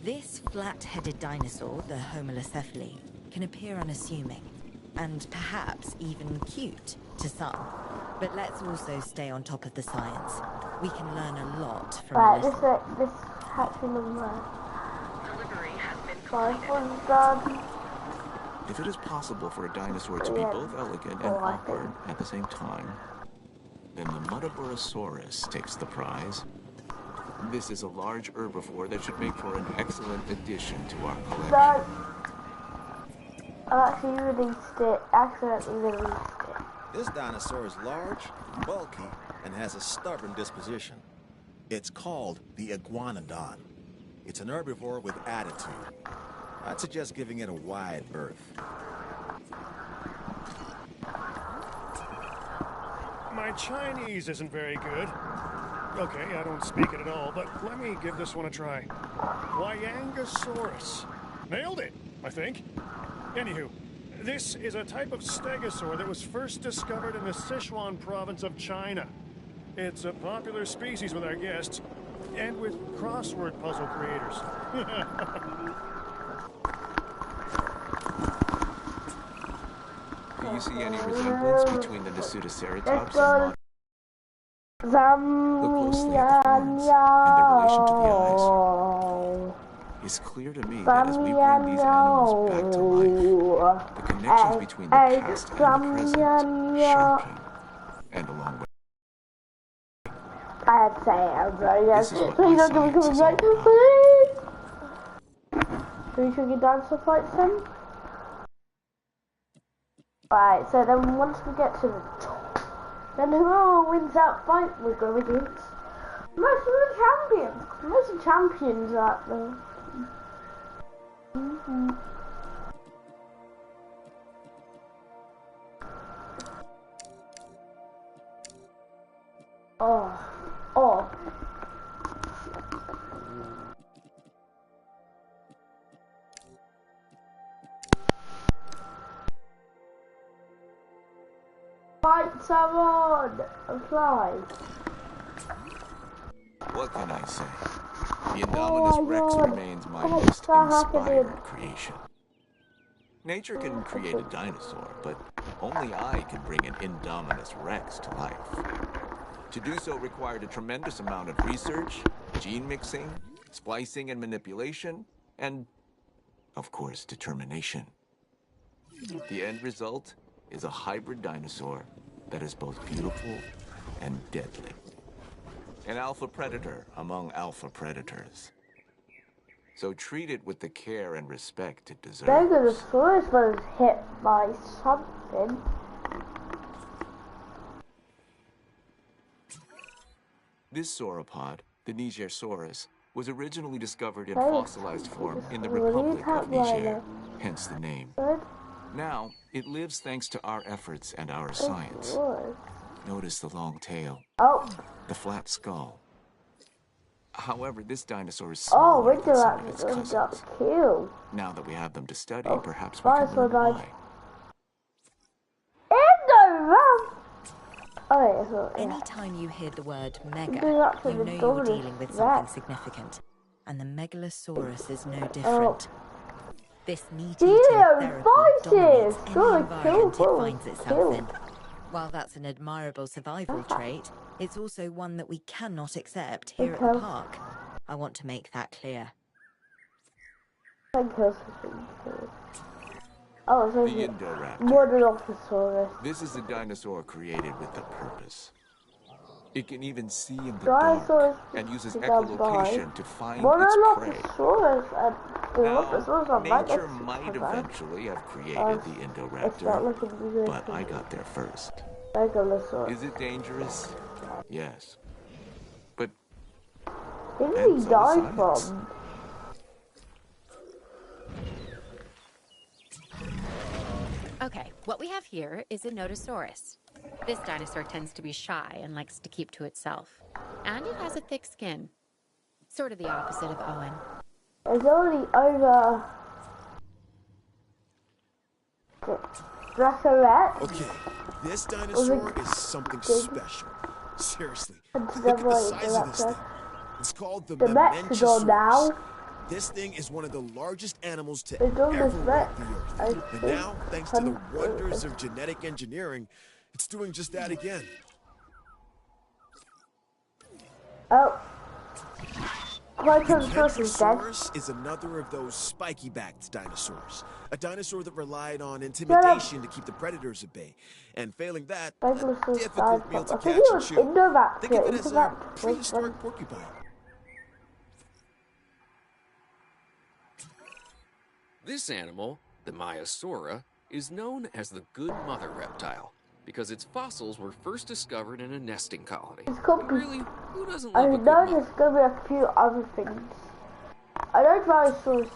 This flat-headed dinosaur, the Homolocephale, can appear unassuming, and perhaps even cute to some. But let's also stay on top of the science. We can learn a lot from Right, this. this hatching number Delivery has been 5 completed. one's done. If it is possible for a dinosaur to be both elegant and awkward at the same time, then the Monolothasaurus takes the prize. This is a large herbivore that should make for an excellent addition to our collection. No. I actually released it. Accidentally released it. This dinosaur is large, bulky, and has a stubborn disposition. It's called the Iguanodon. It's an herbivore with attitude. I'd suggest giving it a wide berth. My Chinese isn't very good. Okay, I don't speak it at all, but let me give this one a try. Brachiosaurus. Nailed it, I think. Anywho, this is a type of stegosaur that was first discovered in the Sichuan province of China. It's a popular species with our guests, and with crossword puzzle creators. Do you see any resemblance between the Nasutoceratops and Look closely at the horns and their relation to the eyes. It's clear to me that as we bring these animals back to life, the connections between the past and the present sharpen. And along with I had to say it, I'm sorry, guys. This is what Please my don't give me science is back, all about. please. Do we should get dinosaur fights then? Right, so then once we get to the top, then whoever wins that fight will go against most of the champions. Most of the champions are out there. Oh. Fight someone! Fly. what can I say? The Indominus Rex God. remains my Oh, most that inspired happened. creation. Nature can create a dinosaur, but only I can bring an Indominus Rex to life. To do so required a tremendous amount of research, gene mixing, splicing and manipulation, and, of course, determination. The end result is a hybrid dinosaur that is both beautiful and deadly. An alpha predator among alpha predators. So treat it with the care and respect it deserves. Megalosaurus was hit by something. This sauropod, the Nigersaurus, was originally discovered in Hey, fossilized form in the what is Republic of that Niger, rhino? hence the name. Good. Now, it lives thanks to our efforts and our science. Good. Notice the long tail, Oh, the flat skull. However, this dinosaur is oh, smaller than some of its Winter got cousins. killed. Now that we have them to study, Oh, perhaps we can dinosaur learn died. why. In the room! Oh, yeah, so, yeah. Anytime you hear the word mega, Do that to you the know you're Dominus dealing with something Rex. significant. And the Megalosaurus is no different. This meat-eating Dilophosaurus! theropod dominates any Good, environment kill, it finds itself kill. in. While that's an admirable survival trait, it's also one that we cannot accept here at the Okay. park. I want to make that clear. Oh, so The it's Indoraptor. Monolothasaurus. This is a dinosaur created with a purpose. It can even see in the Dinosaurs dark and uses began by echolocation to find its prey. Monolothasaurus and Dilophosaurus Now, are right nature next to might each other. eventually have created the It's not Indoraptor, looking good. but I got there first. Megalosaurus. Is it dangerous? Yes. But Where did and he so die is science. from? Okay, what we have here is a Nodosaurus. This dinosaur tends to be shy and likes to keep to itself. And it has a thick skin. Sort of the opposite of Owen. It's already over. Brachiosaurus. Okay, this dinosaur is something special. Seriously, It's look at the definitely size of this Dilophosaurus. thing. It's called the The Megalodon now. Mamenchisaurus. This thing is one of the largest animals to It's on ever this walk the Rex. earth. I And think now, thanks to the I'm- wonders of genetic engineering, it's doing just that again. Oh. Brachiosaurus is dead. Acrocanthosaurus is another of those spiky-backed dinosaurs. A dinosaur that relied on intimidation to keep the predators at bay. And failing that, a Megalosaurus difficult died meal from. to I think catch it and was chew. Indoraptor. Think of it as a Indoraptor was prehistoric porcupine. This animal, the Maiasaura, is known as the Good Mother reptile because its fossils were first discovered in a nesting colony. But really, who doesn't love a good know mother? there's going to be a few other things. I know dinosaurs.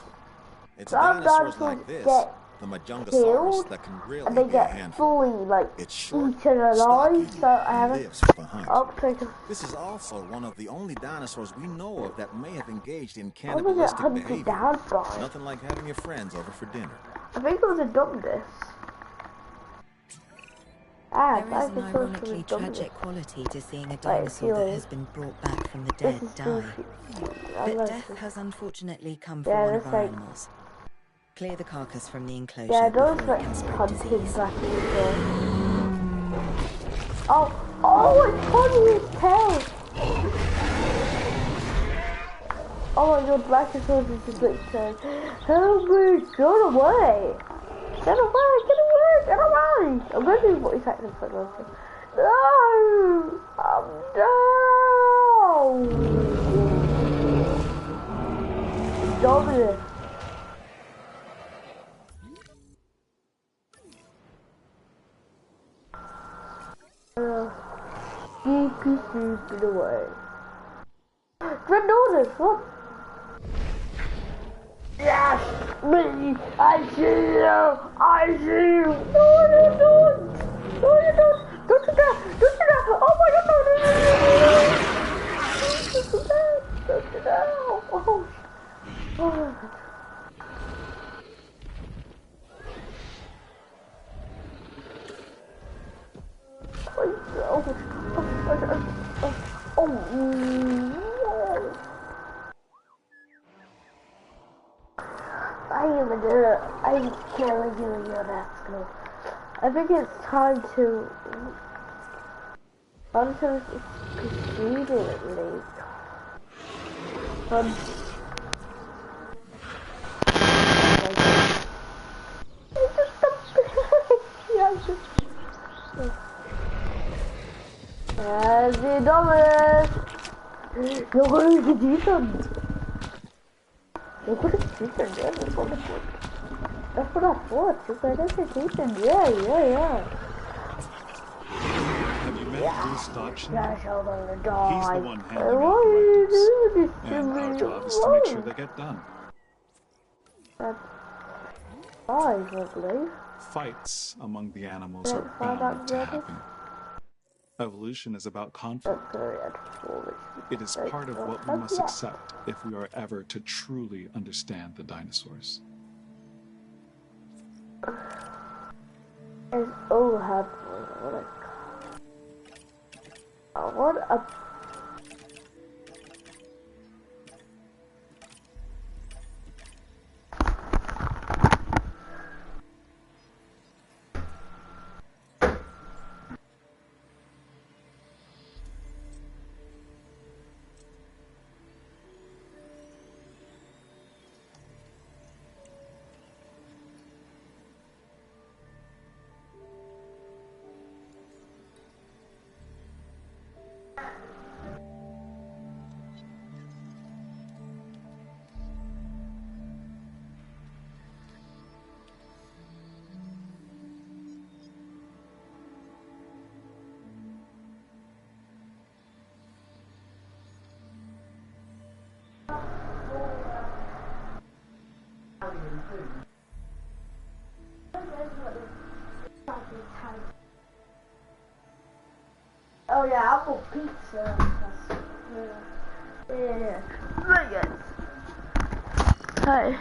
It's Some dinosaurs dinosaurs like this, get the Magungasaurus, killed, that can and really they be a get handful. fully like It's short, eaten alive. stocky, So I and haven't. lives for hunt. I'll take a. This is also one of the only dinosaurs we know of that may have engaged in I was cannibalistic hunted behavior. down by. Nothing like having your friends over for dinner. I think it was a dumbness. Ah, There is an dinosaurs ironically was dumbness. tragic quality to seeing a dinosaur that has been brought back from the dead This is die. goofy. But death has unfortunately come for Yeah, one of that's our like- animals. Clear the carcass from the enclosure Yeah, those before it like can spread hunted disease. back in the day. Oh, it's holding his tail. Oh my god, Brachiosaurus is just like saying, help me, get away. Get away, get away, get away. I'm going to do what he's acting for now. No! No! Dominant. Keep away. Nodosaurus, what? Yes! Me! I see you! I see you! No, you don't! No, you don't! Don't do that! Don't do that! Oh my god, no! Don't do that! Don't do that! Oh. Oh. I'm killing you, you're rascal. I think it's time to... proceed at least. The dominant! You're going to do something. You're going to do something, that's what I thought. You're going to do something. Yeah. Have you met Bruce Dodson? Yeah, He's the one handing out Why are you directives. doing this to And me? our job is to make sure they get done. That's five, I believe. Fights among the animals Yeah, are find out bound to the happen. Evolution is about conflict. It is part of what we must accept if we are ever to truly understand the dinosaurs. It's all happening. What a... Oh yeah, I'll go pizza. Yeah. Very good. Hi.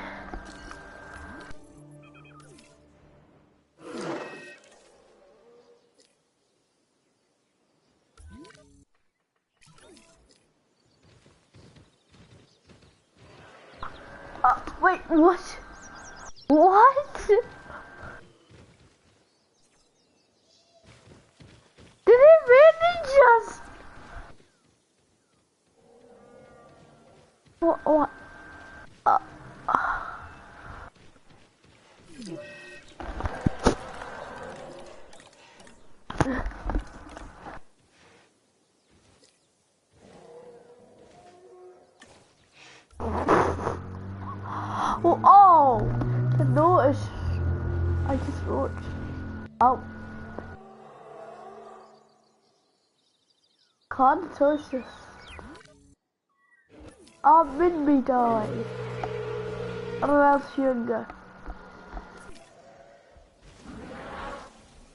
Wait, what? What? Did it really just... What? Oh! noticed. I just watched. Oh. Acrocanthosaurus. Oh, Minby died. I'm else younger.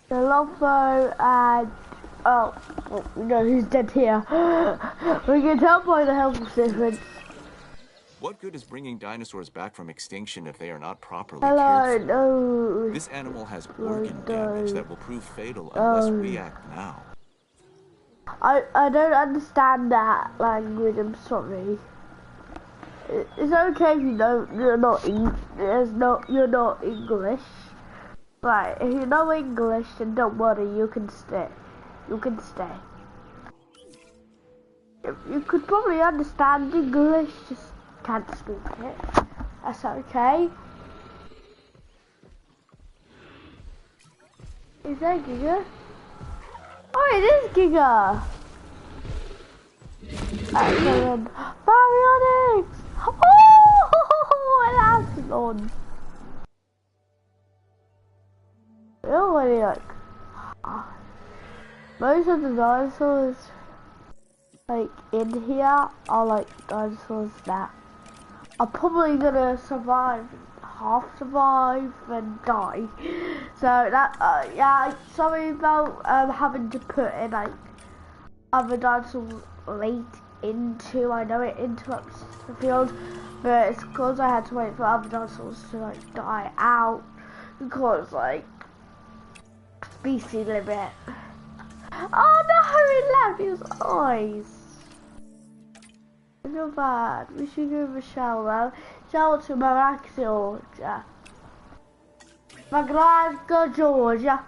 Dilophosaurus and oh, we know who's dead here. We can tell by the health difference. What good is bringing dinosaurs back from extinction if they are not properly Hello, cared for? no. This animal has organ damage that will prove fatal unless we act now. I don't understand that language. I'm sorry. It's okay if you don't. You're not English. Right, if you know English, then don't worry, you can stay. You can stay. You could probably understand English, just can't speak it. That's okay. Is that Giga? Oh, it is Giga! Excellent. Baryonyx! Oh, an Amphion! Really, like, most of the dinosaurs, like, in here are, like, dinosaurs that are probably gonna survive, half survive, and die. So, that, yeah, sorry about, having to put in, like, other dinosaurs late into, I know it interrupts the field, but it's because I had to wait for other dinosaurs to, like, die out, because, like, species limit. Oh no, he left his eyes. It's not bad. We should give him a shower. Shower to Maraca, Georgia. Maraca, Georgia.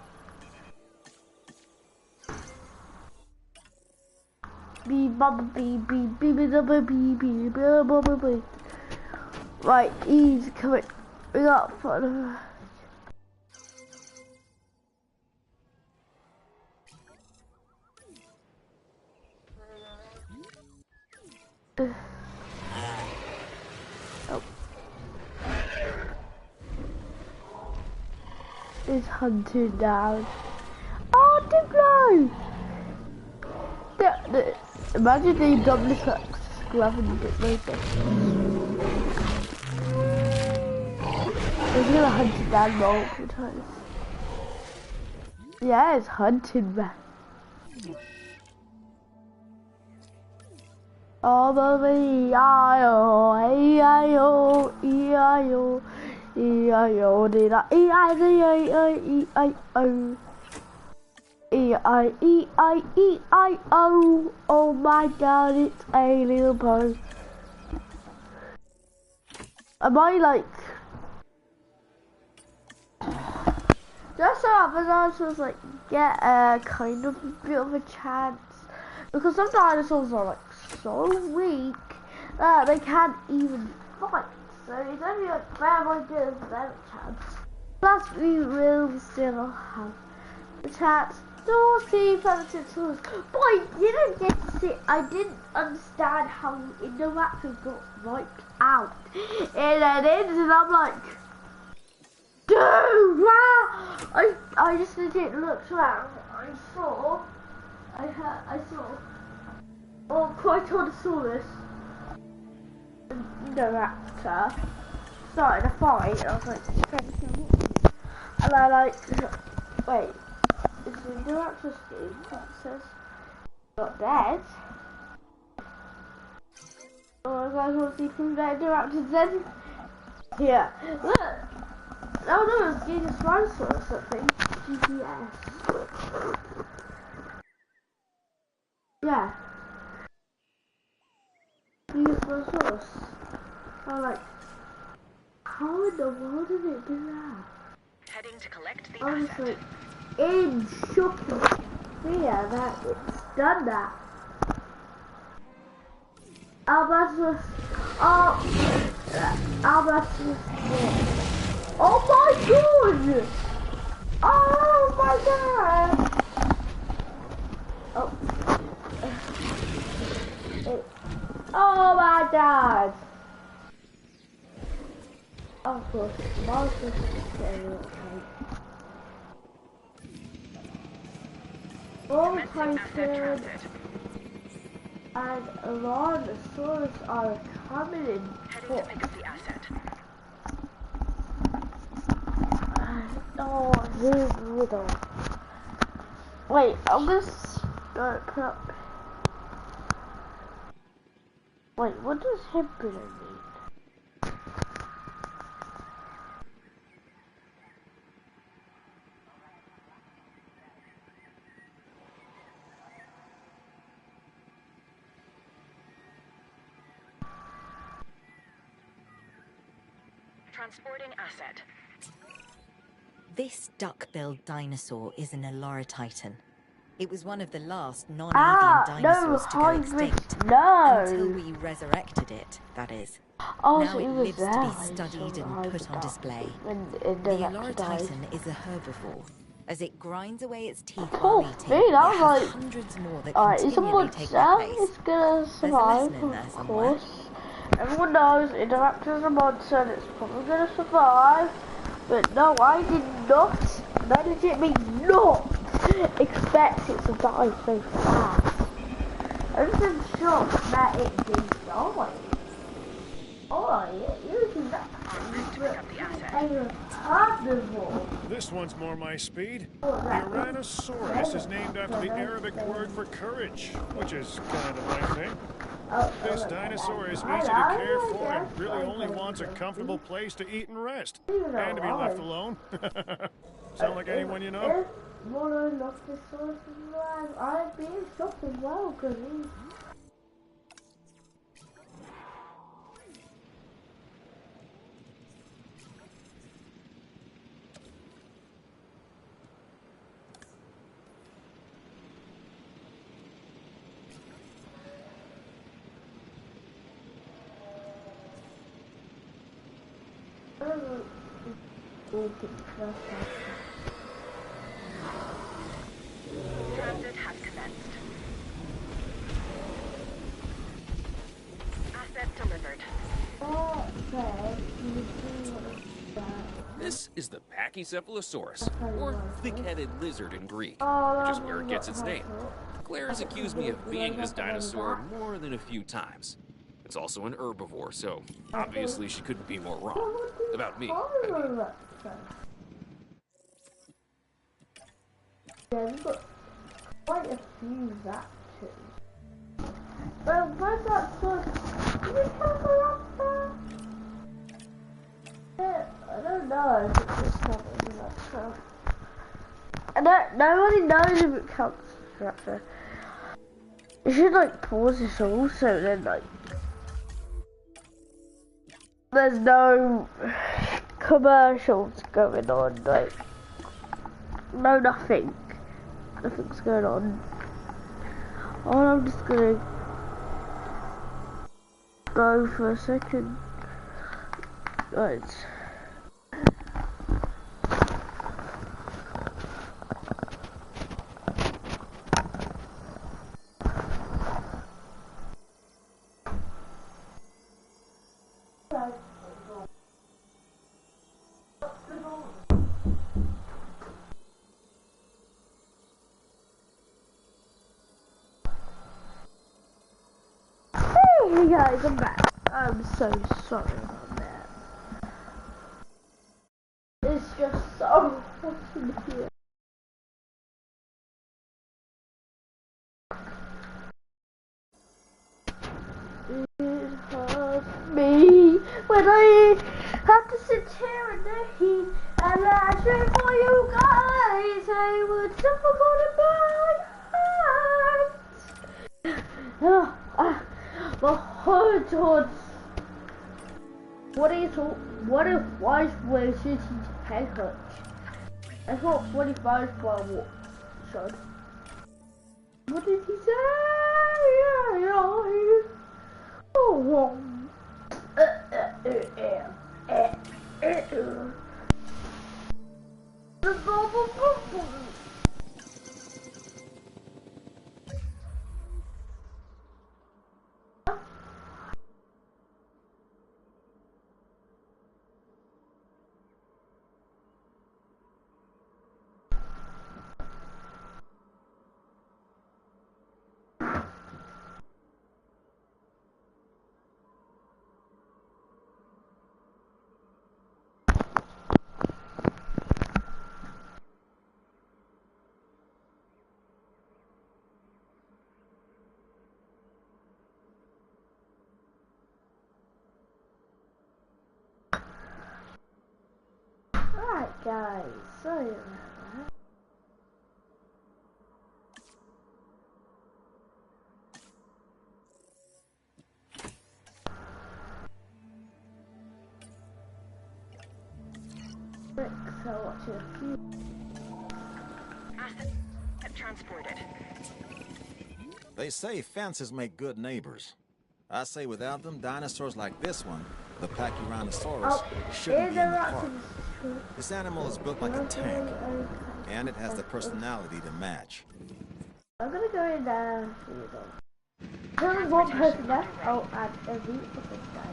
Right, he's coming. We got fun. Oh. It's hunted down. Oh, Diplo! Imagine the Dominic grabbing Diplo. He's gonna hunt it down multiple times. Yeah, it's hunted back. Oh, baby, E-I-O, E-I-O, E-I-O, E-I-O, did I, E-I-E-I-E-I-O, E-I-E-I-E-I-O, oh my god, it's a little boy. Am I like, just so other dinosaurs like get a kind of a bit of a chance, because some dinosaurs are like so weak that they can't even fight, so it's only like fair idea for their chance. Plus we will still have the chance to see Parasaurolophus, but I didn't get to see, I didn't understand how Indoraptors got wiped out in an instant, and I'm like, dude, wow! I just legit looked around, I saw Coelophysis, the raptor, started a fight, and I was like, and I like, wait, is the raptor Steve? That says, not dead. Oh, I guys want to see from the raptor's dead. Here, look. Oh no, it's getting a Spinosaurus or something. GPS. Yeah. Dilophosaurus. I'm like, how in the world did it do that? Heading to collect the I was asset. like, in shock and fear that it's done that. Albertasaurus. Oh, Albertasaurus. Oh my god! Oh my god! Oh. Oh my god! Of course, Mars is scary. All Titan and Albertasaurus are coming in. Heading to pick up the asset. Oh, here's the riddle. Wait, I'm gonna put up. Wait, what does hybrid mean? Transporting asset. This duck-billed dinosaur is an Albertasaurus. It was one of the last non-avian dinosaurs to go extinct. Until we resurrected it, that is. Oh, now so it was lives there, to be studied and put on display. The Albertasaurus is a herbivore. As it grinds away its teeth while eating, it has hundreds more that continually take their place. It's gonna survive, There's a lesson in there of somewhere. course. Everyone knows Interruptor is a monster and it's probably gonna survive. But no, I did not, that legitimately not expect it to die so fast. I was in shock that it did die. Alright, using that herbivore. This one's more my speed. The Tyrannosaurus is named after the Arabic word for courage, which is kind of my thing. This dinosaur is easy to care for and really only wants a comfortable place to eat and rest. And to be left alone. Sound like anyone you know? Monolothasaurus is alive. I'd be in shock as well, because he's... Transit has commenced. Asset delivered. This is the Pachycephalosaurus, or thick-headed lizard in Greek, which is where it gets its name. Claire has accused me of being this dinosaur more than a few times. It's also an herbivore, so obviously she couldn't be more wrong. About me, I mean. Yeah, we've got quite a few raptors. Well, where's that first? Did we have a raptor? Yeah, I don't know if it's just covered in that stuff. Nobody knows if it counts as a raptor. You should like pause this all so then like there's no commercials going on, like no nothing. Nothing's going on. Oh, I'm just gonna go for a second. Right. Hey guys, I'm back. I'm so sorry about that. It's just so hot in here. It hurts me when I have to sit here in the heat and last year for you guys I would suffocate my heart. My heart hurts. What if wife wears his head hurts? That's what 25 pound said. What did he say? Oh, guys, sorry about that. So watch a few. Asset transported. They say fences make good neighbors. I say without them, dinosaurs like this one, the Pachycephalosaurus, shouldn't be in the park. This animal is built like a tank, and it has the personality to match. I'm gonna go in there. There's only one person left. Oh, and a root for this guy.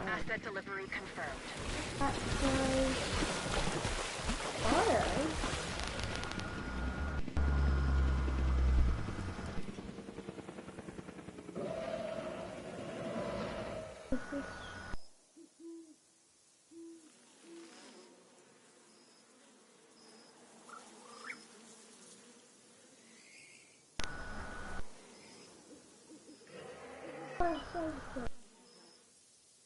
Asset delivery confirmed.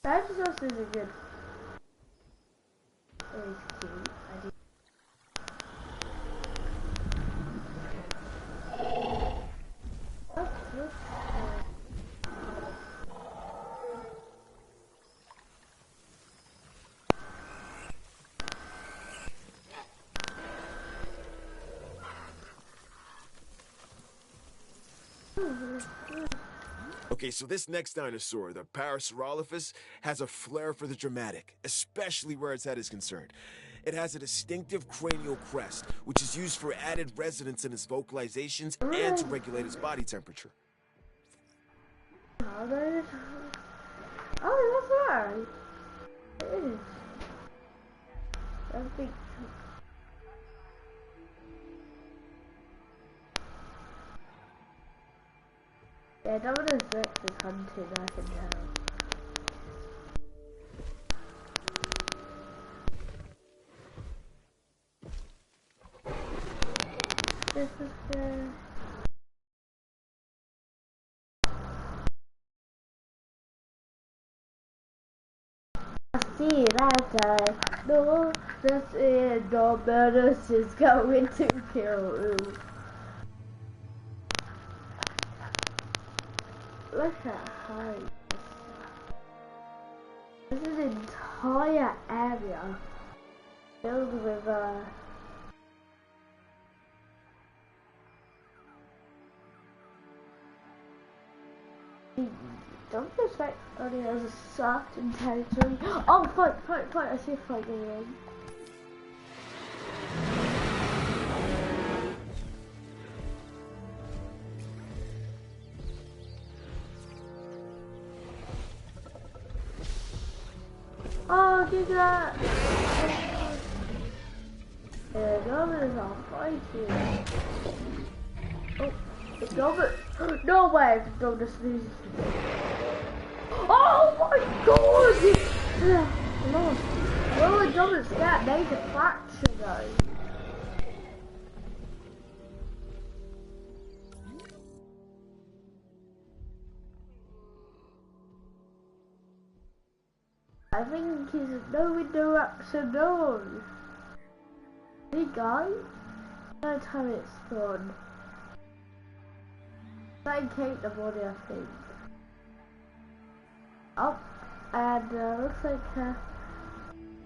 Albertasaurus is a good. He's cute. Okay, so this next dinosaur, the Parasaurolophus, has a flair for the dramatic, especially where its head is concerned. It has a distinctive cranial crest, which is used for added resonance in its vocalizations and to regulate its body temperature. Oh, that's right. It is. That's big. Yeah, Dominus Rex is hunting, I can tell. This is good. I see that time. No, that's it. Dominus is going to kill you. Look at how this is an entire area filled with don't just like only has a certain territory. Oh, fight! I see a fight going on. Oh, do that! Yeah, Dominus are fighting. Oh, it's Dominus. No way, Dominus loses. Oh my god! Lost. Well, the Dominus got major fracture though. I think he's no window accident. Hey guys, by the time it's gone. I take the body, I think. Oh, and looks like a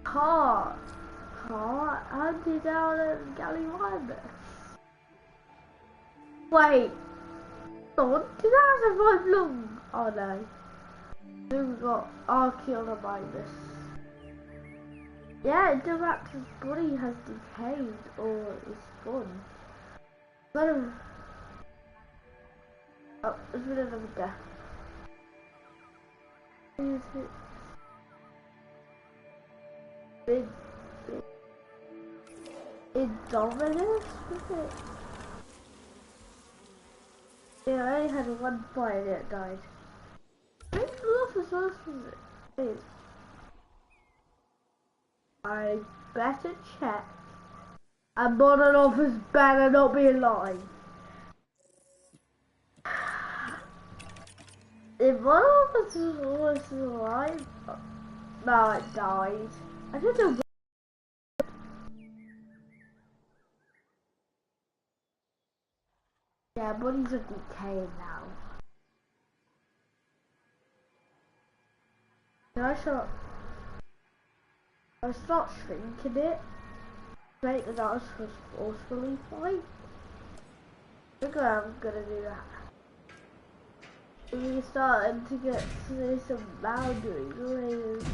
car hunted down at Gallimimus. Wait, did that survive long? Oh no. Then we've got Ankylosaurus. Yeah, Dilophosaurus' body has decayed or is gone. Oh, there's been another death. Is it? Indominus, was it? Yeah, I only had one fight and it died. I think Dilophosaurus is. I better check. And Monolothasaurus better not be alive. If Monolothasaurus is alive, no, it died. I don't know. Yeah, bodies are decaying now. I start shrinking it. Make the dinosaurs forcefully fight. I think I'm gonna do that. We're starting to get to some boundaries.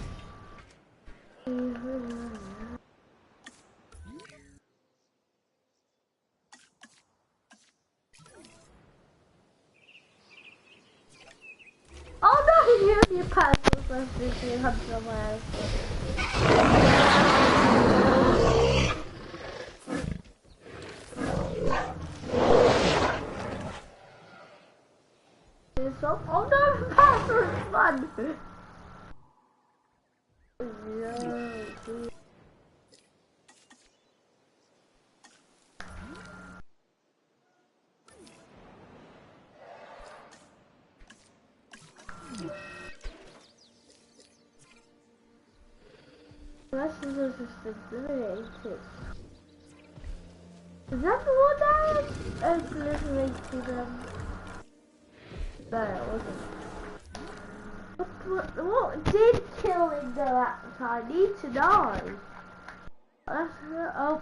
Oh no, you passed us left this you have somewhere else. Oh no, Pastor is fun! The rest of us is obliterated. Is that the one that obliterated them? No, it wasn't. What did kill him though at the time? I need to know. Oh,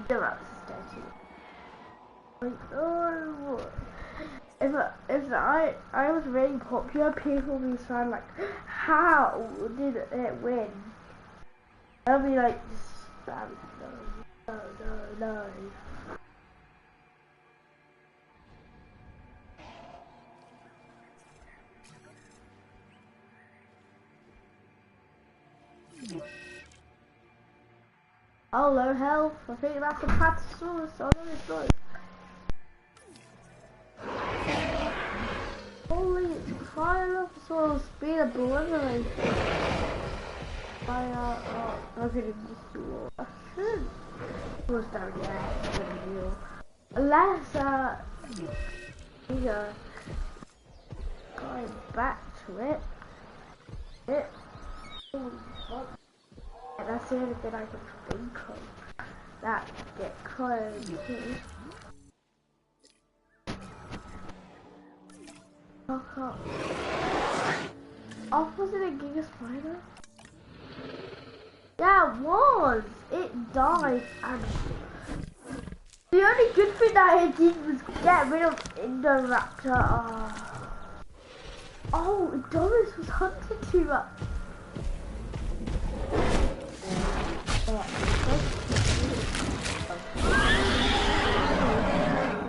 the rats is dead too. Like, oh, if I was really popular, people would be saying like, how did it win? I'll be like, no. Oh, low health. I think that's a Pachycephalosaurus. Oh, no, it's not. Holy, it's Coelophysis being obliterated. Okay, just do I should. Goes down, yeah, it's gonna heal. Unless, going back to it. Holy fuck. And that's the only thing I can think of that get close to. Fuck up. Oh, was it a Giga Spider? Yeah, it was! It died and the only good thing that I did was get rid of Indoraptor. Oh, Doris was hunted too much.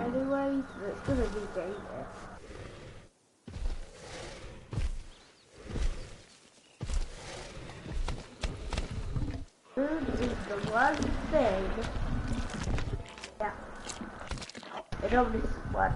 Anyway, it's gonna be dangerous. Food is the one thing. Yeah. It only is one.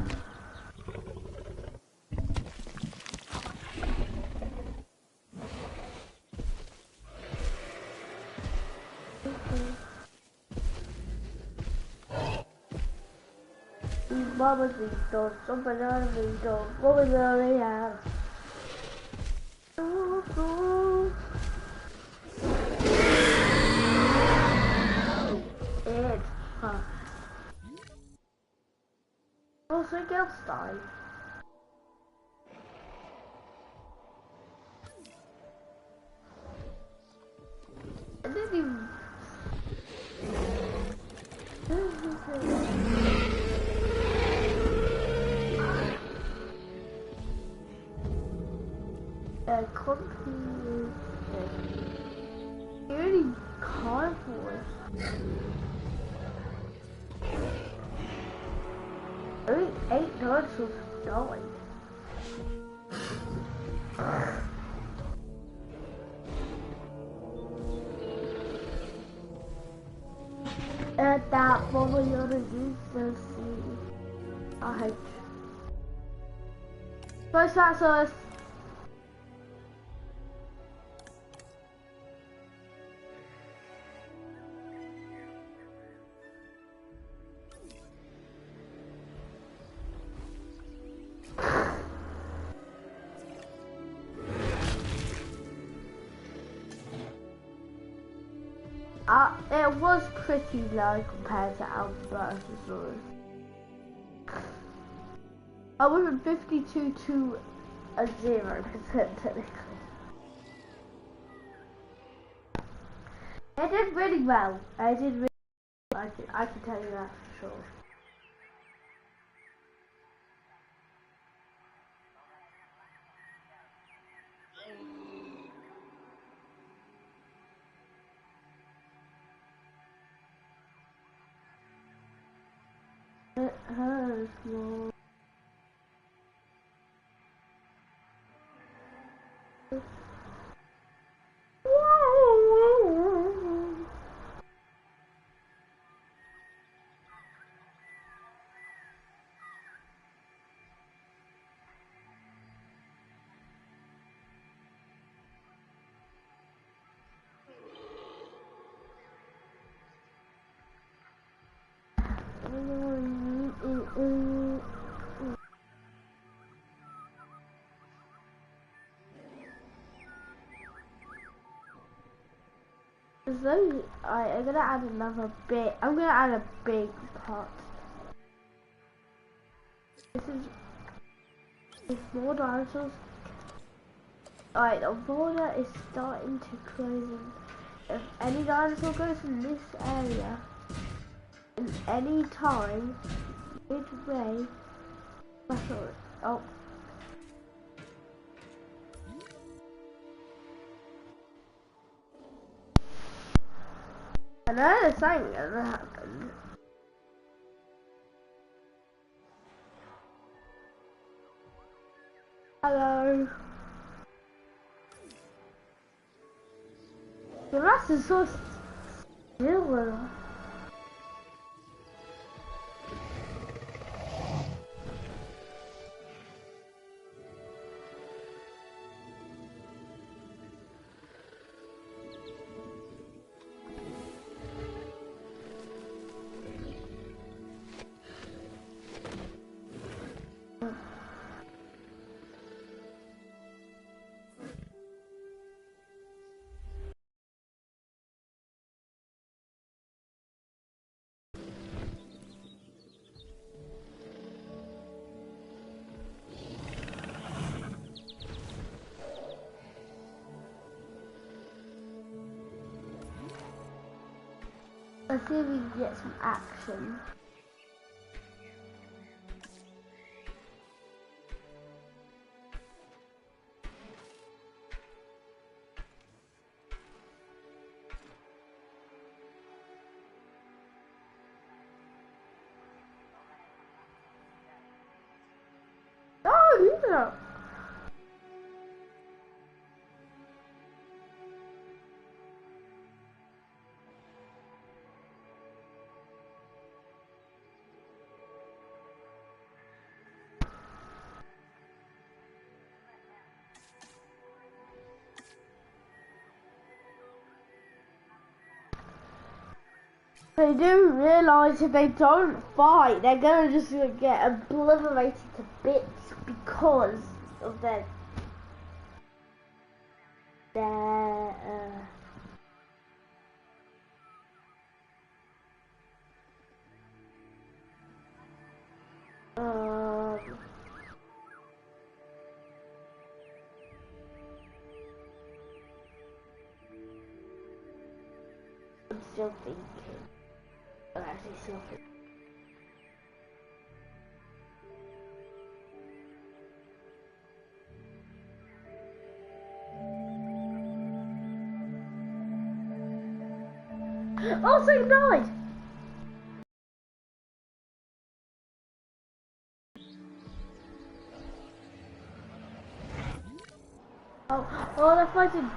Mama's being done, something else being done, what was there we have? It's fun. Oh, so girls died. I didn't even... Confused. Really carnivores. I think 8 dinosaurs died. That Monolothasaurus. I hate. Parasaurolophus. It was pretty low compared to Albertasaurus. I was at 52 to a 0% technically. I did really well. I did really well. I can tell you that for sure. It hurts more. I'm gonna add another bit. I'm gonna add a big part. This is if more dinosaurs. Alright, the border is starting to close in. If any dinosaur goes in this area, in any time, midway, oh. I know there's something gonna happen. Hello. The rest is so still. Let's see if we can get some action. Oh, yeah. They do realise if they don't fight, they're gonna just get obliterated to bits because of their I'm still thinking. I'm actually still thinking. Oh, so died! fighting.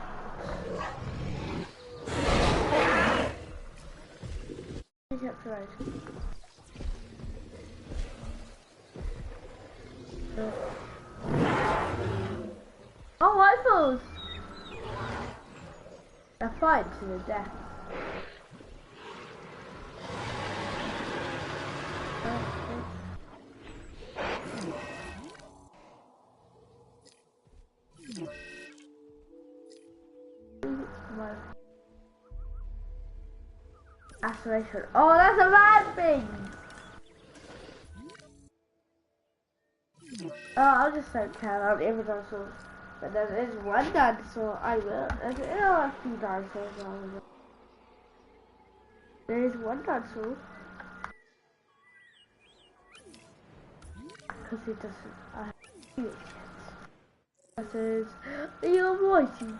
Oh, rifles! They're fighting to the death. Isolation. Oh, that's a bad thing! Oh, I just don't care about every dinosaur. But there is one dinosaur I will. There are a few dinosaurs I will. There is one dinosaur. Because it doesn't. I have it. That is the Almighty.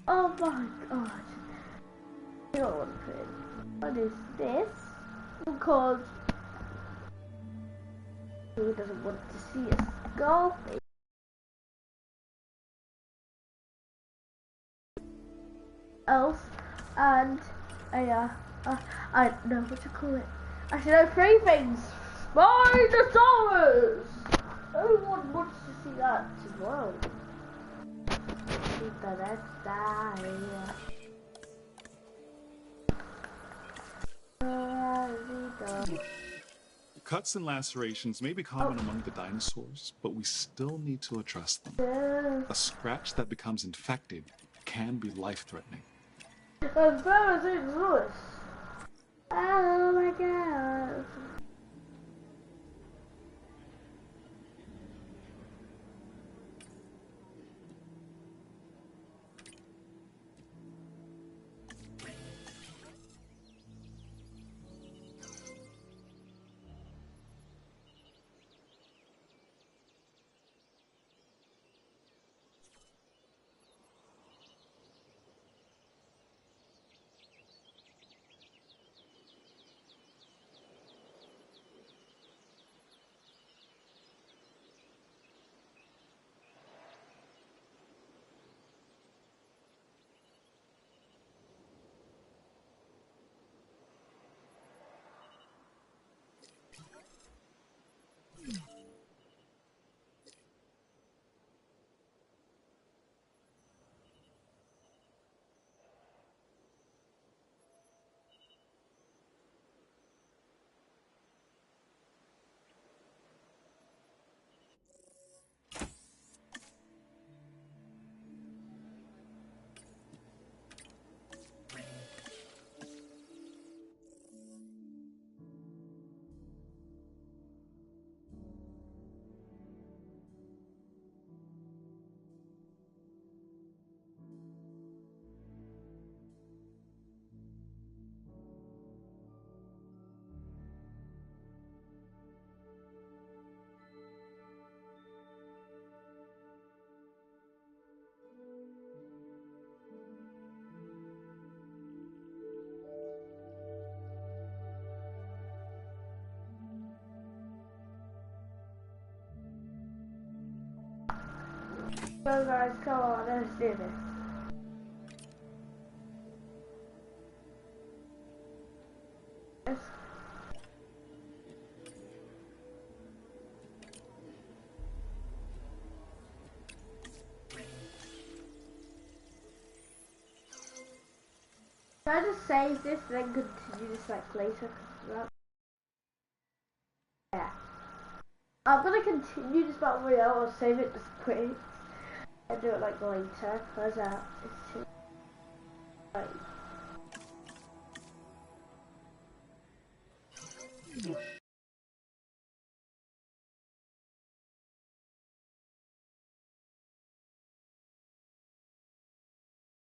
Oh my god. I don't want to put it. What is this? Because he doesn't want to see us go. Else and I don't know what to call it. Actually, no, three things. Spinosaurus. Everyone wants to see that as well. Cuts and lacerations may be common among the dinosaurs, but we still need to address them. A scratch that becomes infected can be life-threatening. Parasaurolophus. Oh my god. So guys, come on, let's do this. Let's... Can I just save this and then continue this like later? Yeah. I'm gonna continue this battle royale or save it just quick and do it like later because it's too like